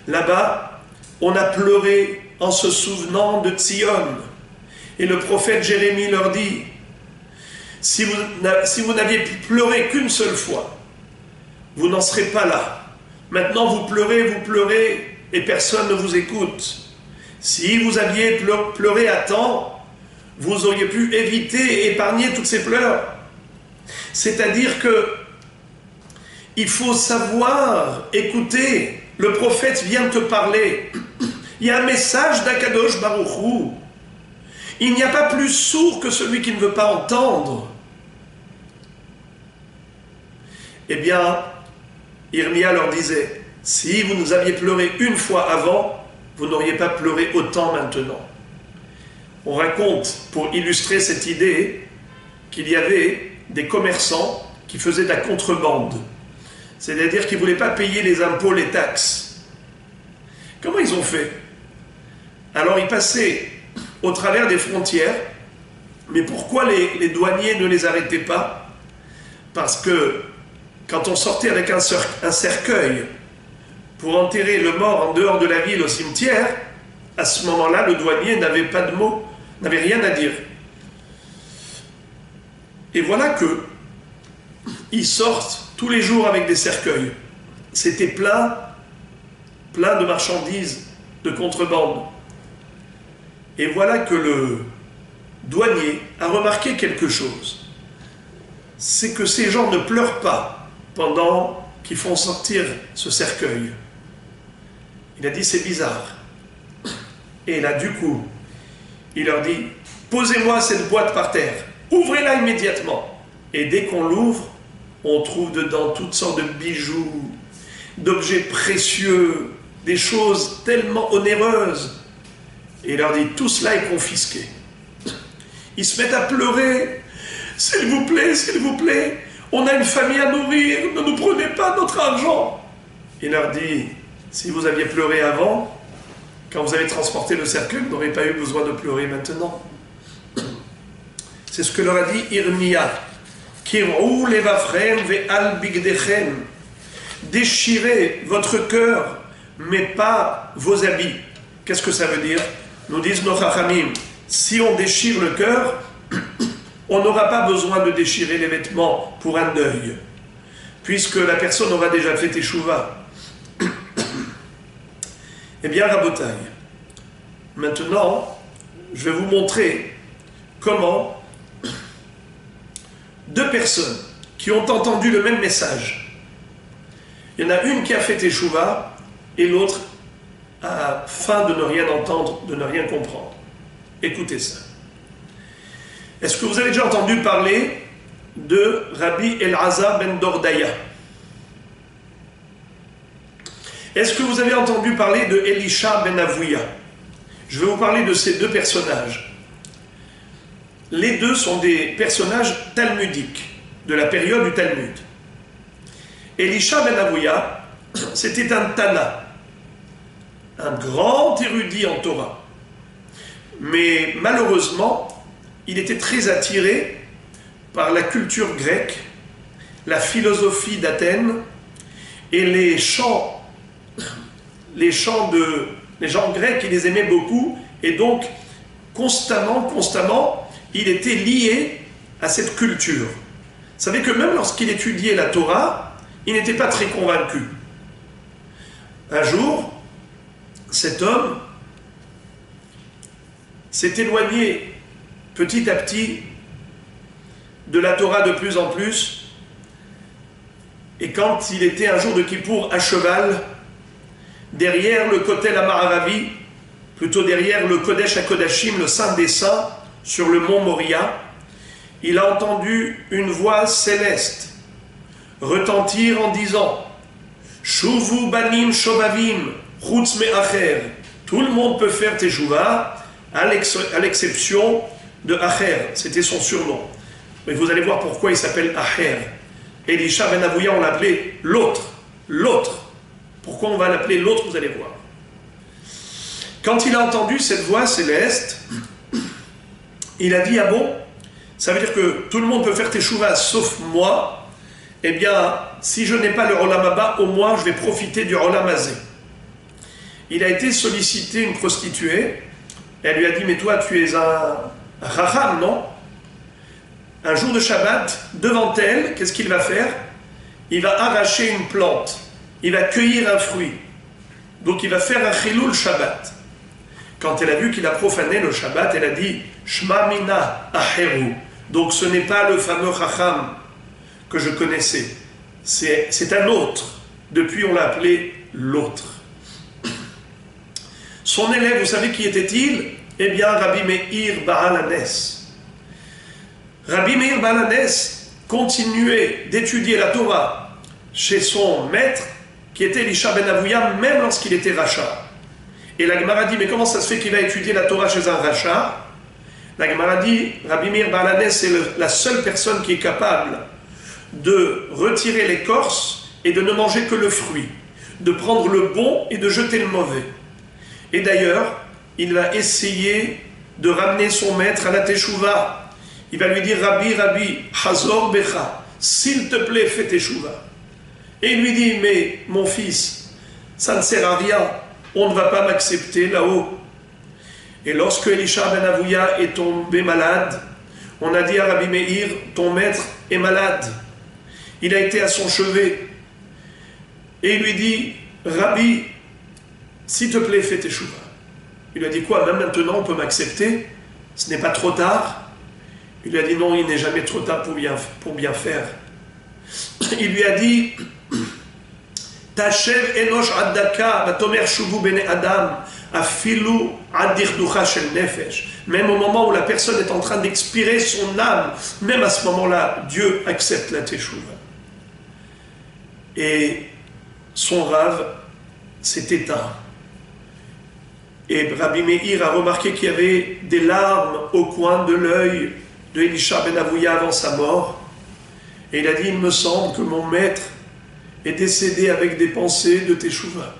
Là-bas, on a pleuré en se souvenant de Tzion. Et le prophète Jérémie leur dit, si vous n'aviez pleuré qu'une seule fois, vous n'en serez pas là. Maintenant vous pleurez, et personne ne vous écoute. Si vous aviez pleuré à temps, vous auriez pu éviter et épargner toutes ces pleurs. C'est-à-dire que il faut savoir écouter. Le prophète vient te parler. Il y a un message d'Akadosh Baruch Hu. Il n'y a pas plus sourd que celui qui ne veut pas entendre. Eh bien, Irmia leur disait, si vous nous aviez pleuré une fois avant, vous n'auriez pas pleuré autant maintenant. On raconte, pour illustrer cette idée, qu'il y avait des commerçants qui faisaient de la contrebande. C'est-à-dire qu'ils ne voulaient pas payer les impôts, les taxes. Comment ils ont fait? Alors ils passaient au travers des frontières, mais pourquoi les douaniers ne les arrêtaient pas? Parce que quand on sortait avec un cercueil pour enterrer le mort en dehors de la ville au cimetière, à ce moment-là, le douanier n'avait pas de mots, n'avait rien à dire. Et voilà que ils sortent tous les jours avec des cercueils. C'était plein de marchandises, de contrebande. Et voilà que le douanier a remarqué quelque chose. C'est que ces gens ne pleurent pas pendant qu'ils font sortir ce cercueil. Il a dit, c'est bizarre. Et là, du coup, il leur dit, posez-moi cette boîte par terre, ouvrez-la immédiatement. Et dès qu'on l'ouvre, on trouve dedans toutes sortes de bijoux, d'objets précieux, des choses tellement onéreuses. Et il leur dit, tout cela est confisqué. Ils se mettent à pleurer. s'il vous plaît, on a une famille à nourrir, ne nous prenez pas notre argent. Il leur dit, si vous aviez pleuré avant, quand vous avez transporté le cercueil, vous n'aurez pas eu besoin de pleurer maintenant. C'est ce que leur a dit Irmia. Kir'ou levavchem ve'al bigdechem. Déchirez votre cœur, mais pas vos habits. Qu'est-ce que ça veut dire? Nous disent nos chachamim, si on déchire le cœur, on n'aura pas besoin de déchirer les vêtements pour un deuil, puisque la personne aura déjà fait teshuva. Eh bien, Rabotai, maintenant, je vais vous montrer comment deux personnes qui ont entendu le même message, il y en a une qui a fait teshuva et l'autre a faim de ne rien entendre, de ne rien comprendre. Écoutez ça. Est-ce que vous avez déjà entendu parler de Rabbi Elazar ben Dordaya? Est-ce que vous avez entendu parler de Elisha ben Avouya? Je vais vous parler de ces deux personnages. Les deux sont des personnages talmudiques, de la période du Talmud. Elisha ben Avouya, c'était un Tana, un grand érudit en Torah. Mais malheureusement, il était très attiré par la culture grecque, la philosophie d'Athènes et les chants grecs, il les aimait beaucoup, et donc constamment, il était lié à cette culture. Vous savez que même lorsqu'il étudiait la Torah, il n'était pas très convaincu. Un jour, cet homme s'est éloigné petit à petit de la Torah de plus en plus, et quand il était un jour de Kippour à cheval, derrière le Kotel Amaravavi, plutôt derrière le Kodesh HaKodashim, le Saint des Saints, sur le mont Moria, il a entendu une voix céleste retentir en disant « Shuvu banim shobavim, chutz me'acher » Tout le monde peut faire teshuva, à l'exception de Acher, c'était son surnom. Mais vous allez voir pourquoi il s'appelle Acher. Elisha ben Avouya, on l'appelait l'autre. Pourquoi on va l'appeler l'autre, vous allez voir. Quand il a entendu cette voix céleste, il a dit, ah bon, ça veut dire que tout le monde peut faire teshuva sauf moi. Eh bien, si je n'ai pas le Olam Haba, au moins je vais profiter du Olam Hazé. Il a été sollicité une prostituée. Elle lui a dit, mais toi tu es un Raham, non? Un jour de Shabbat, devant elle, qu'est-ce qu'il va faire? Il va arracher une plante. Il va cueillir un fruit. Donc il va faire un Chilul Shabbat. Quand elle a vu qu'il a profané le Shabbat, elle a dit Shma mina aheru. Donc ce n'est pas le fameux Chacham que je connaissais. C'est un autre. Depuis on l'a appelé l'autre. Son élève, vous savez qui était-il? Eh bien, Rabbi Meir Baal Hanes. Rabbi Meir Baal Hanes continuait d'étudier la Torah chez son maître, qui était Elisha ben Avouya, même lorsqu'il était rachat. Et la Gemara dit, mais comment ça se fait qu'il va étudier la Torah chez un rachat? La Gemara dit, Rabbi Meir Baal Hanes est la seule personne qui est capable de retirer l'écorce et de ne manger que le fruit, de prendre le bon et de jeter le mauvais. Et d'ailleurs, il va essayer de ramener son maître à la teshuva. Il va lui dire, Rabbi, Hazor Becha, s'il te plaît, fais teshuva. Et il lui dit, mais mon fils, ça ne sert à rien, on ne va pas m'accepter là-haut. Et lorsque Elisha ben Avouya est tombé malade, on a dit à Rabbi Meir, ton maître est malade. Il a été à son chevet. Et il lui dit, Rabbi, s'il te plaît, fais teshuva. Il lui a dit quoi? Même maintenant, on peut m'accepter? Ce n'est pas trop tard? Il lui a dit non, il n'est jamais trop tard pour bien faire. Il lui a dit Tashev enosh addaka vatomer shuvu bene adam afilu addirducha shel nefesh. Même au moment où la personne est en train d'expirer son âme, même à ce moment-là, Dieu accepte la teshuva. Et son rave s'est éteint. Et Rabbi Meir a remarqué qu'il y avait des larmes au coin de l'œil de Elisha ben Avouya avant sa mort. Et il a dit, il me semble que mon maître est décédé avec des pensées de Teshuvah.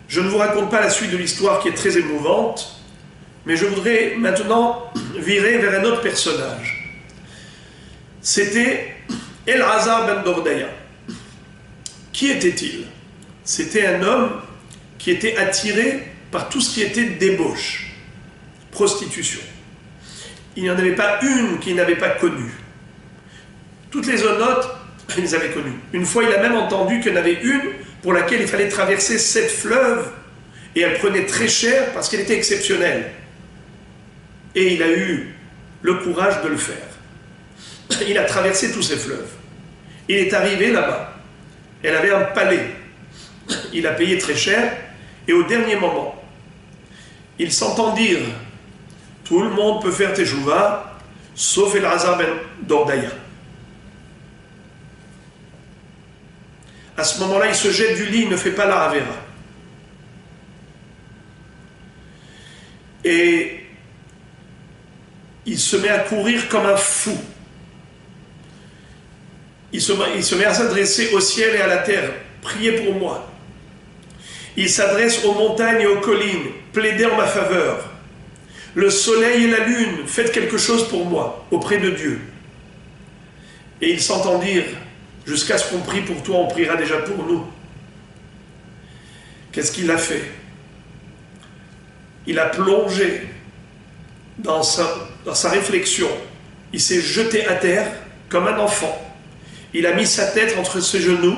Je ne vous raconte pas la suite de l'histoire qui est très émouvante, mais je voudrais maintenant virer vers un autre personnage. C'était Elazar ben Dordaya. Qui était-il? C'était un homme qui était attiré par tout ce qui était débauche, prostitution. Il n'y en avait pas une qu'il n'avait pas connue. Toutes les autres, il les avait connues. Une fois, il a même entendu qu'il y en avait une pour laquelle il fallait traverser 7 fleuves, et elle prenait très cher parce qu'elle était exceptionnelle. Et il a eu le courage de le faire. Il a traversé tous ces fleuves. Il est arrivé là-bas. Elle avait un palais. Il a payé très cher, et au dernier moment, il s'entend dire, tout le monde peut faire Teshuvah, sauf Elazar ben Dordaya. À ce moment-là, il se jette du lit, il ne fait pas la Havera. Et il se met à courir comme un fou. Il se met à s'adresser au ciel et à la terre. Priez pour moi. Il s'adresse aux montagnes et aux collines. Plaidez en ma faveur. Le soleil et la lune, faites quelque chose pour moi, auprès de Dieu. Et il s'entend dire, jusqu'à ce qu'on prie pour toi, on priera déjà pour nous. Qu'est-ce qu'il a fait? Il a plongé dans sa réflexion. Il s'est jeté à terre comme un enfant. Il a mis sa tête entre ses genoux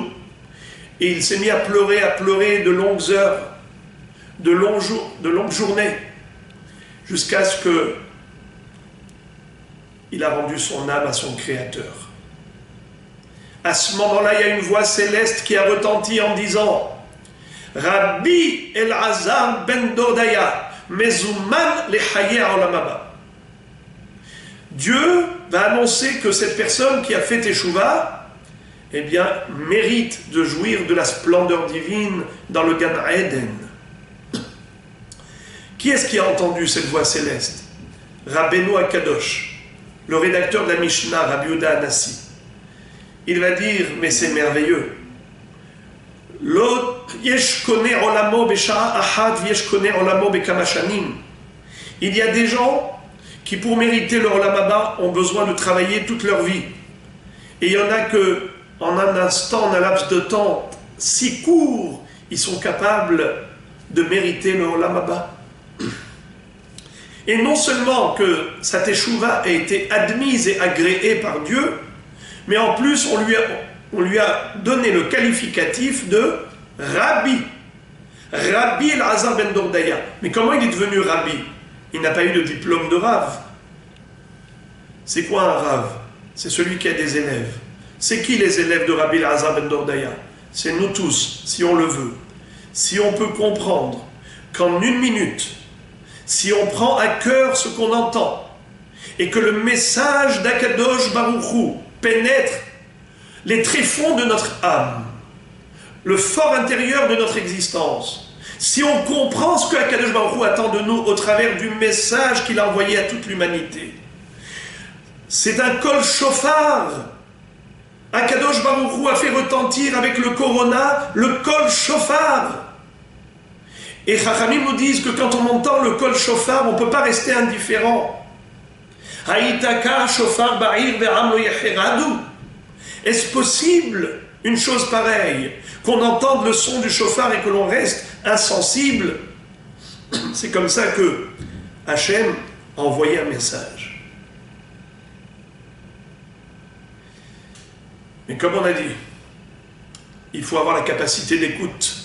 et il s'est mis à pleurer de longues heures, de longues journées, jusqu'à ce que il a rendu son âme à son Créateur. À ce moment-là, il y a une voix céleste qui a retenti en disant « Rabbi Elazar ben Dordaya, mezuman lechaye ha'olam haba » Dieu va annoncer que cette personne qui a fait Teshuvah, eh bien, mérite de jouir de la splendeur divine dans le Gan Eden. Qui est-ce qui a entendu cette voix céleste? Rabbeinu Akadosh, le rédacteur de la Mishnah, Rabbi Yehuda Hanassi. Il va dire, mais c'est merveilleux. Il y a des gens qui, pour mériter leur olam haba, ont besoin de travailler toute leur vie. Et il y en a que, en un instant, en un laps de temps si court, ils sont capables de mériter leur olam haba. Et non seulement que sa teshuva a été admise et agréée par Dieu, mais en plus on lui a donné le qualificatif de Rabbi. Rabbi Elazar ben Dordaya. Mais comment il est devenu Rabbi? Il n'a pas eu de diplôme de Rav. C'est quoi un Rav? C'est celui qui a des élèves. C'est qui les élèves de Rabbi Elazar ben Dordaya? C'est nous tous, si on le veut. Si on peut comprendre qu'en une minute, si on prend à cœur ce qu'on entend, et que le message d'Akadosh Baruch Hu pénètre les tréfonds de notre âme, le fort intérieur de notre existence, si on comprend ce que Akadosh Baruch Hu attend de nous au travers du message qu'il a envoyé à toute l'humanité, c'est un kol shofar. Akadosh Baruch Hu a fait retentir avec le corona le kol shofar. Et Chachamim nous disent que quand on entend le kol shofar, on ne peut pas rester indifférent. Haïtaka shofar ba'ir ve'am lo yecheradu. Est-ce possible une chose pareille, qu'on entende le son du shofar et que l'on reste insensible? C'est comme ça que Hachem a envoyé un message. Mais comme on a dit, il faut avoir la capacité d'écoute.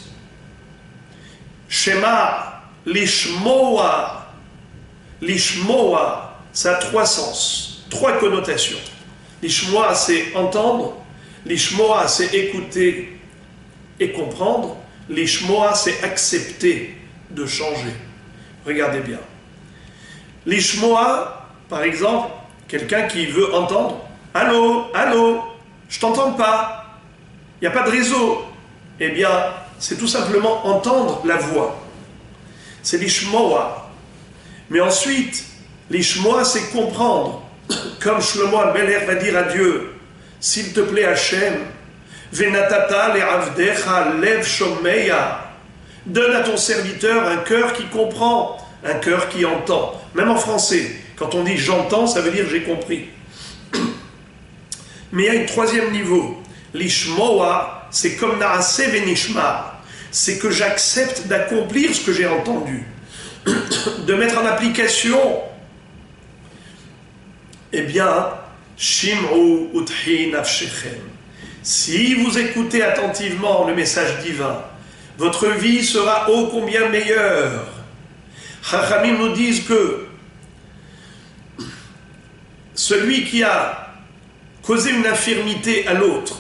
Shema, lishmoa. Lishmoa, ça a 3 sens, 3 connotations. Lishmoa, c'est entendre. Lishmoa, c'est écouter et comprendre. Lishmoa, c'est accepter de changer. Regardez bien. Lishmoa, par exemple, quelqu'un qui veut entendre. Allô, allô, je t'entends pas. Il n'y a pas de réseau. Eh bien, c'est tout simplement entendre la voix. C'est l'ishmoa. Mais ensuite, L'ishmoa, c'est comprendre. Comme Shlomo Amelech va dire à Dieu, s'il te plaît Hachem, Venatata le'avdecha lev shomeya, donne à ton serviteur un cœur qui comprend, un cœur qui entend. Même en français, quand on dit j'entends, ça veut dire j'ai compris. Mais il y a un troisième niveau. L'ishmoa, c'est comme naase venishma, c'est que j'accepte d'accomplir ce que j'ai entendu, de mettre en application. Eh bien, Shim'u uthi nafshechem. Si vous écoutez attentivement le message divin, votre vie sera ô combien meilleure. Chachamim nous disent que celui qui a causé une infirmité à l'autre,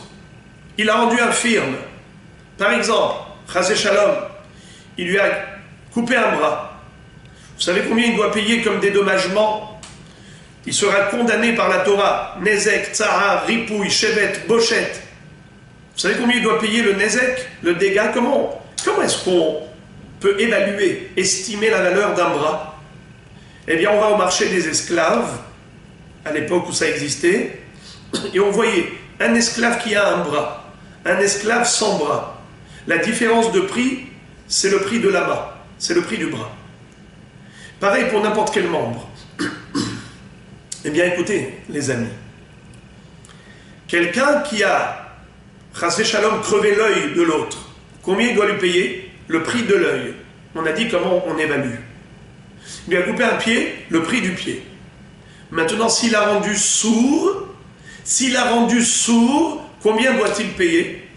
il l'a rendu infirme. Par exemple, Chazé Shalom, il lui a coupé un bras. Vous savez combien il doit payer comme dédommagement? Il sera condamné par la Torah. Nezek, Tzara, Ripouille, Shevet, Bochet. Vous savez combien il doit payer le Nezek, le dégât? Comment est-ce qu'on peut évaluer, estimer la valeur d'un bras? Eh bien, on va au marché des esclaves, à l'époque où ça existait, et on voyait un esclave qui a un bras, un esclave sans bras. La différence de prix, c'est le prix de la main, c'est le prix du bras. Pareil pour n'importe quel membre. Eh bien, écoutez, les amis, quelqu'un qui a, chasvé shalom, crevé l'œil de l'autre, combien il doit lui payer? Le prix de l'œil. On a dit comment on évalue. Il lui a coupé un pied, le prix du pied. Maintenant, s'il a rendu sourd, combien doit-il payer?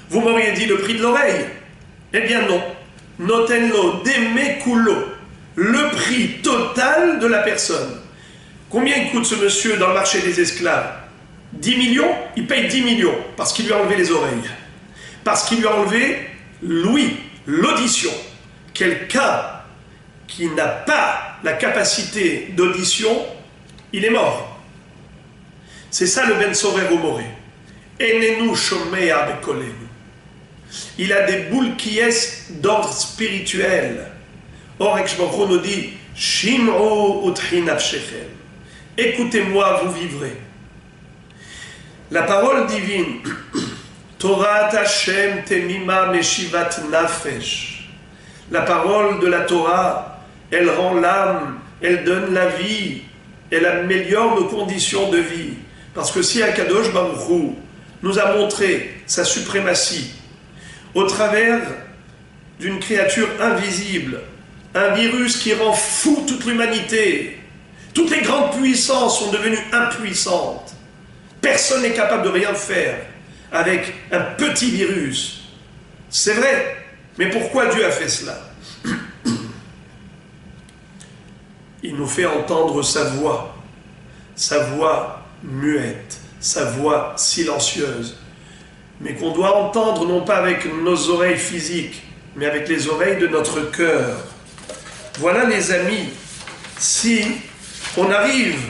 Vous m'auriez dit le prix de l'oreille. Eh bien non. Notenlo demekulo, le prix total de la personne. Combien coûte ce monsieur dans le marché des esclaves? 10 millions? Il paye 10 millions parce qu'il lui a enlevé les oreilles. Parce qu'il lui a enlevé l'ouïe, l'audition. Quelqu'un qui n'a pas la capacité d'audition, il est mort. C'est ça le Ben Sorer Omoré. Enenu shomea bekolenu. Il a des boules qui est d'ordre spirituel. Or, Ekshbaruch nous dit Shim'u utchi nafshechem. Écoutez-moi, vous vivrez. La parole divine, Torah Hashem temima meshivat nafesh. La parole de la Torah, elle rend l'âme, elle donne la vie, elle améliore nos conditions de vie. Parce que si Akadosh Baruch Hu nous a montré sa suprématie au travers d'une créature invisible, un virus qui rend fou toute l'humanité, toutes les grandes puissances sont devenues impuissantes. Personne n'est capable de rien faire avec un petit virus. C'est vrai, mais pourquoi Dieu a fait cela? Il nous fait entendre sa voix muette, sa voix silencieuse, mais qu'on doit entendre non pas avec nos oreilles physiques, mais avec les oreilles de notre cœur. Voilà les amis, si on arrive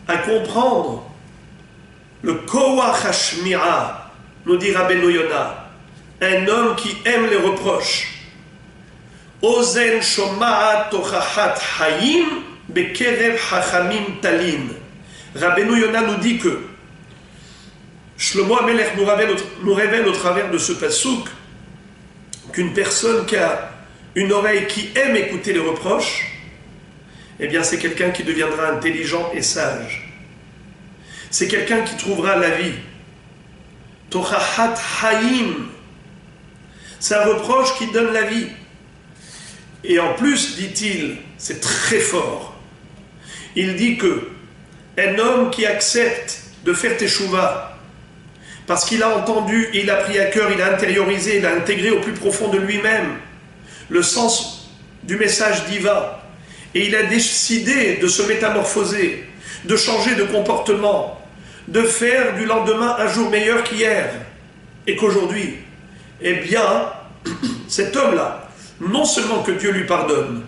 à comprendre le Koach HaShmira, nous dit Rabbeinu Yonah, un homme qui aime les reproches. Ozen Shoma'at Tochachat Hayim Bekerev Hachamim Talin. Rabbeinu Yonah nous dit que Shlomo Amelech nous révèle au travers de ce pasouk qu'une personne qui a une oreille qui aime écouter les reproches, eh bien c'est quelqu'un qui deviendra intelligent et sage. C'est quelqu'un qui trouvera la vie. Tochachat Hayim. C'est un reproche qui donne la vie. Et en plus, dit-il, c'est très fort. Il dit que un homme qui accepte de faire teshuva, parce qu'il a entendu, il a pris à cœur, il a intériorisé, il a intégré au plus profond de lui-même le sens du message divin, et il a décidé de se métamorphoser, de changer de comportement, de faire du lendemain un jour meilleur qu'hier, et qu'aujourd'hui, eh bien, cet homme-là, non seulement que Dieu lui pardonne,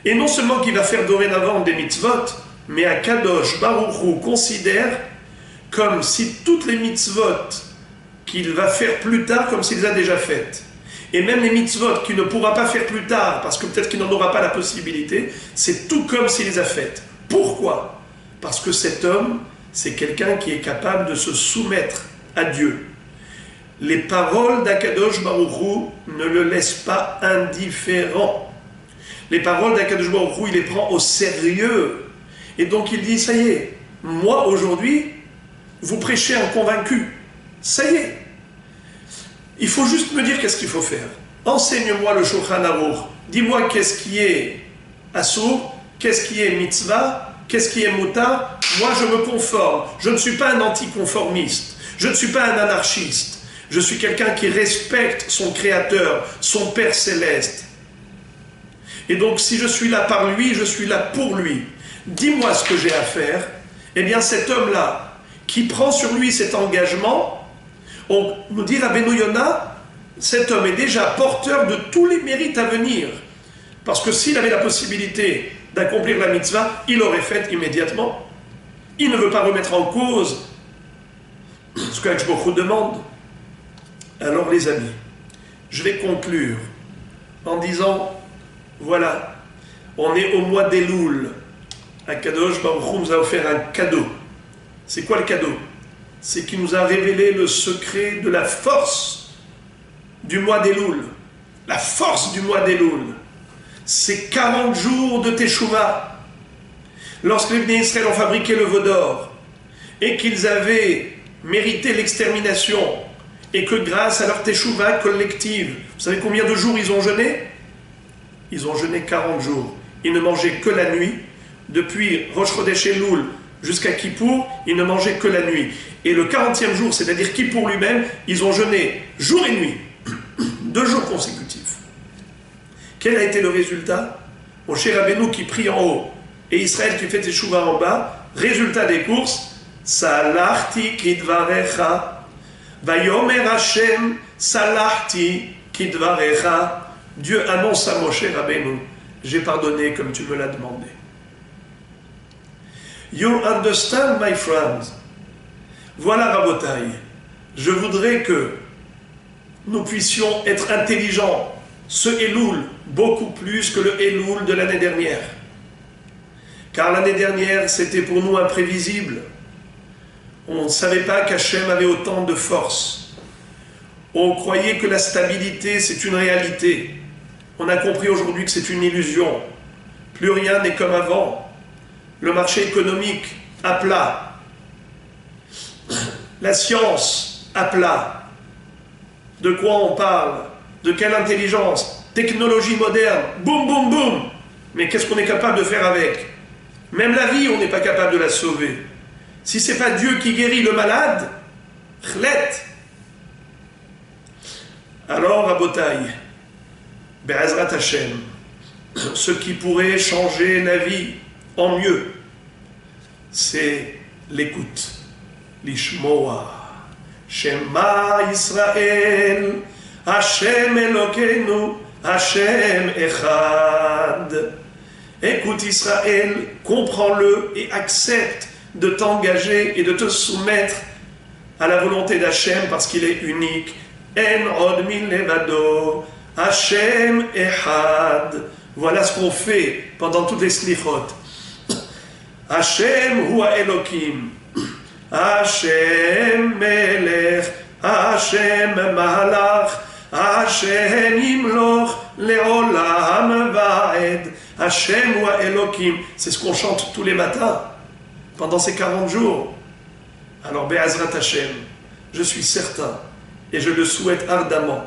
et non seulement qu'il va faire dorénavant des mitzvot, mais Akadosh Baruch Hu considère comme si toutes les mitzvot qu'il va faire plus tard comme s'il les a déjà faites. Et même les mitzvot qu'il ne pourra pas faire plus tard, parce que peut-être qu'il n'en aura pas la possibilité, c'est tout comme s'il les a faites. Pourquoi? Parce que cet homme, c'est quelqu'un qui est capable de se soumettre à Dieu. Les paroles d'Akadosh Baruch Hu ne le laissent pas indifférent. Les paroles d'Akadosh Baruch Hu, il les prend au sérieux. Et donc il dit, ça y est, moi aujourd'hui, vous prêchez un convaincu. Ça y est. Il faut juste me dire qu'est-ce qu'il faut faire. Enseigne-moi le Shulchan Aruch. Dis-moi qu'est-ce qui est Asur, qu'est-ce qui est Mitzvah, qu'est-ce qui est Mutar. Moi, je me conforme. Je ne suis pas un anticonformiste. Je ne suis pas un anarchiste. Je suis quelqu'un qui respecte son Créateur, son Père Céleste. Et donc, si je suis là par lui, je suis là pour lui. Dis-moi ce que j'ai à faire. Eh bien, cet homme-là, qui prend sur lui cet engagement, on nous dit Rabbeinu Yona, cet homme est déjà porteur de tous les mérites à venir. Parce que s'il avait la possibilité d'accomplir la mitzvah, il l'aurait faite immédiatement. Il ne veut pas remettre en cause ce qu'Hakadosh demande. Alors les amis, je vais conclure en disant, voilà, on est au mois d'Elul. Hakadosh Baruch Hu nous a offert un cadeau. C'est quoi le cadeau? C'est qu'il nous a révélé le secret de la force du mois d'Elul. La force du mois d'Elul. C'est 40 jours de Teshuvah. Lorsque les Bnei Israël ont fabriqué le veau d'or et qu'ils avaient mérité l'extermination et que grâce à leur Teshuvah collective, vous savez combien de jours ils ont jeûné? Ils ont jeûné 40 jours. Ils ne mangeaient que la nuit. Depuis Rosh Chodesh Elul jusqu'à Kippour, ils ne mangeaient que la nuit. Et le 40e jour, c'est-à-dire Kippour lui-même, ils ont jeûné jour et nuit, 2 jours consécutifs. Quel a été le résultat? Mon cher Rabbeinu qui prie en haut et Israël qui fait Teshuvah en bas, résultat des courses, Salachti kidvarecha, Vayomer Hashem, Salachti kidvarecha. Dieu annonce à Moshe Rabbeinu, j'ai pardonné comme tu me l'as demandé. You understand, my friends? Voilà, Rabotai. Je voudrais que nous puissions être intelligents. Ce Elul, beaucoup plus que le Elul de l'année dernière. Car l'année dernière, c'était pour nous imprévisible. On ne savait pas qu'Hachem avait autant de force. On croyait que la stabilité, c'est une réalité. On a compris aujourd'hui que c'est une illusion. Plus rien n'est comme avant. Le marché économique à plat. La science à plat. De quoi on parle? De quelle intelligence? Technologie moderne. Boum, boum, boum. Mais qu'est-ce qu'on est capable de faire avec? Même la vie, on n'est pas capable de la sauver. Si ce n'est pas Dieu qui guérit le malade, chlet. Alors, Rabotai, Be'ezrat Hashem, ce qui pourrait changer la vie en mieux, c'est l'écoute. Lishmoa. Shema Israël, Hashem Elokeinu, Hashem Echad. Écoute Israël, comprends-le et accepte de t'engager et de te soumettre à la volonté d'Hachem parce qu'il est unique. En od min levado, Hashem Echad. Voilà ce qu'on fait pendant toutes les slichot. Hashem hua Elokim, Hashem Melech, Hashem Malach, Hashem Imloch, Leolam Vaed, Hashem hua Elokim. C'est ce qu'on chante tous les matins pendant ces 40 jours. Alors Be'ezrat Hashem, je suis certain et je le souhaite ardemment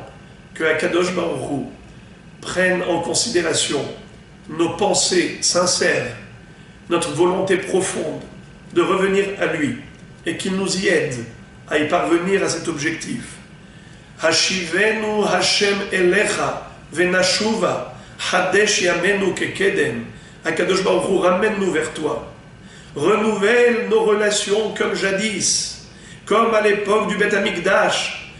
que Hakadosh Baruch Hu prenne en considération nos pensées sincères, notre volonté profonde de revenir à lui et qu'il nous y aide à y parvenir à cet objectif. Hashivenu Hashem Elecha Venashuva Hadesh Yamenu Kekedem. Hakadosh Baruch Hu, ramène-nous vers toi. Renouvelle nos relations comme jadis, comme à l'époque du Beth Amikdash,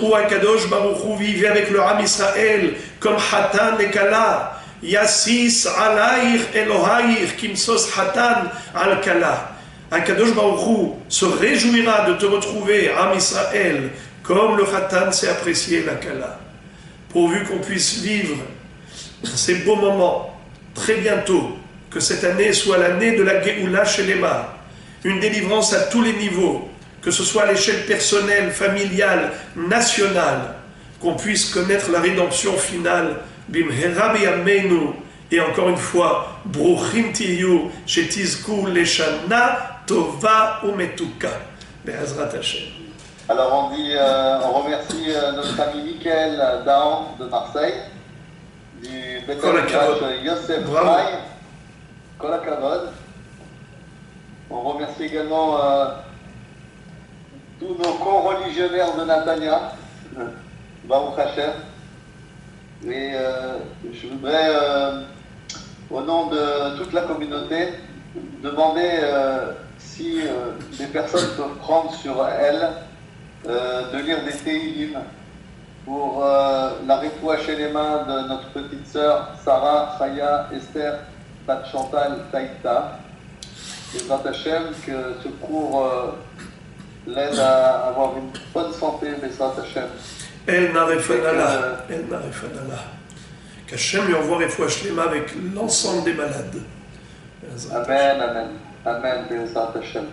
où Hakadosh Baruch Hu vivait avec le Ham Israël, comme Hatan et Kala. Yassis alaïr Elohaïr Kimsos Hatan al Kala. Hakadosh Baruch Hu se réjouira de te retrouver, Ham Israël, comme le Khatan sait apprécier la Kala. Pourvu qu'on puisse vivre ces beaux moments très bientôt, que cette année soit l'année de la Géoula Shelema, une délivrance à tous les niveaux, que ce soit à l'échelle personnelle, familiale, nationale, qu'on puisse connaître la rédemption finale, Bimhera B'yameinu, et encore une fois, Bruchim Tiyu, Shetizku Leshana Tova Umetuka, Be'ezrat Hashem. Alors on remercie notre ami Michael Dahan de Marseille, du Beth Amikdash Yosef Rai, Kol HaKavod. On remercie également tous nos co-religionnaires de Natania, Baruch Hashem. Et je voudrais, au nom de toute la communauté, demander si les personnes peuvent prendre sur elles de lire des Tehillim pour la réfoua chez les mains de notre petite sœur Sarah, Chaya, Esther, Bat Chantal, Taïta. Et Bezrat Hashem, que ce cours l'aide à avoir une bonne santé, Bezrat Hashem. El Narefanala, El Narefanala. Qu'Hachem lui envoie réfoua shlema avec l'ensemble des malades. Amen, Amen, Amen, Bezrat Hashem.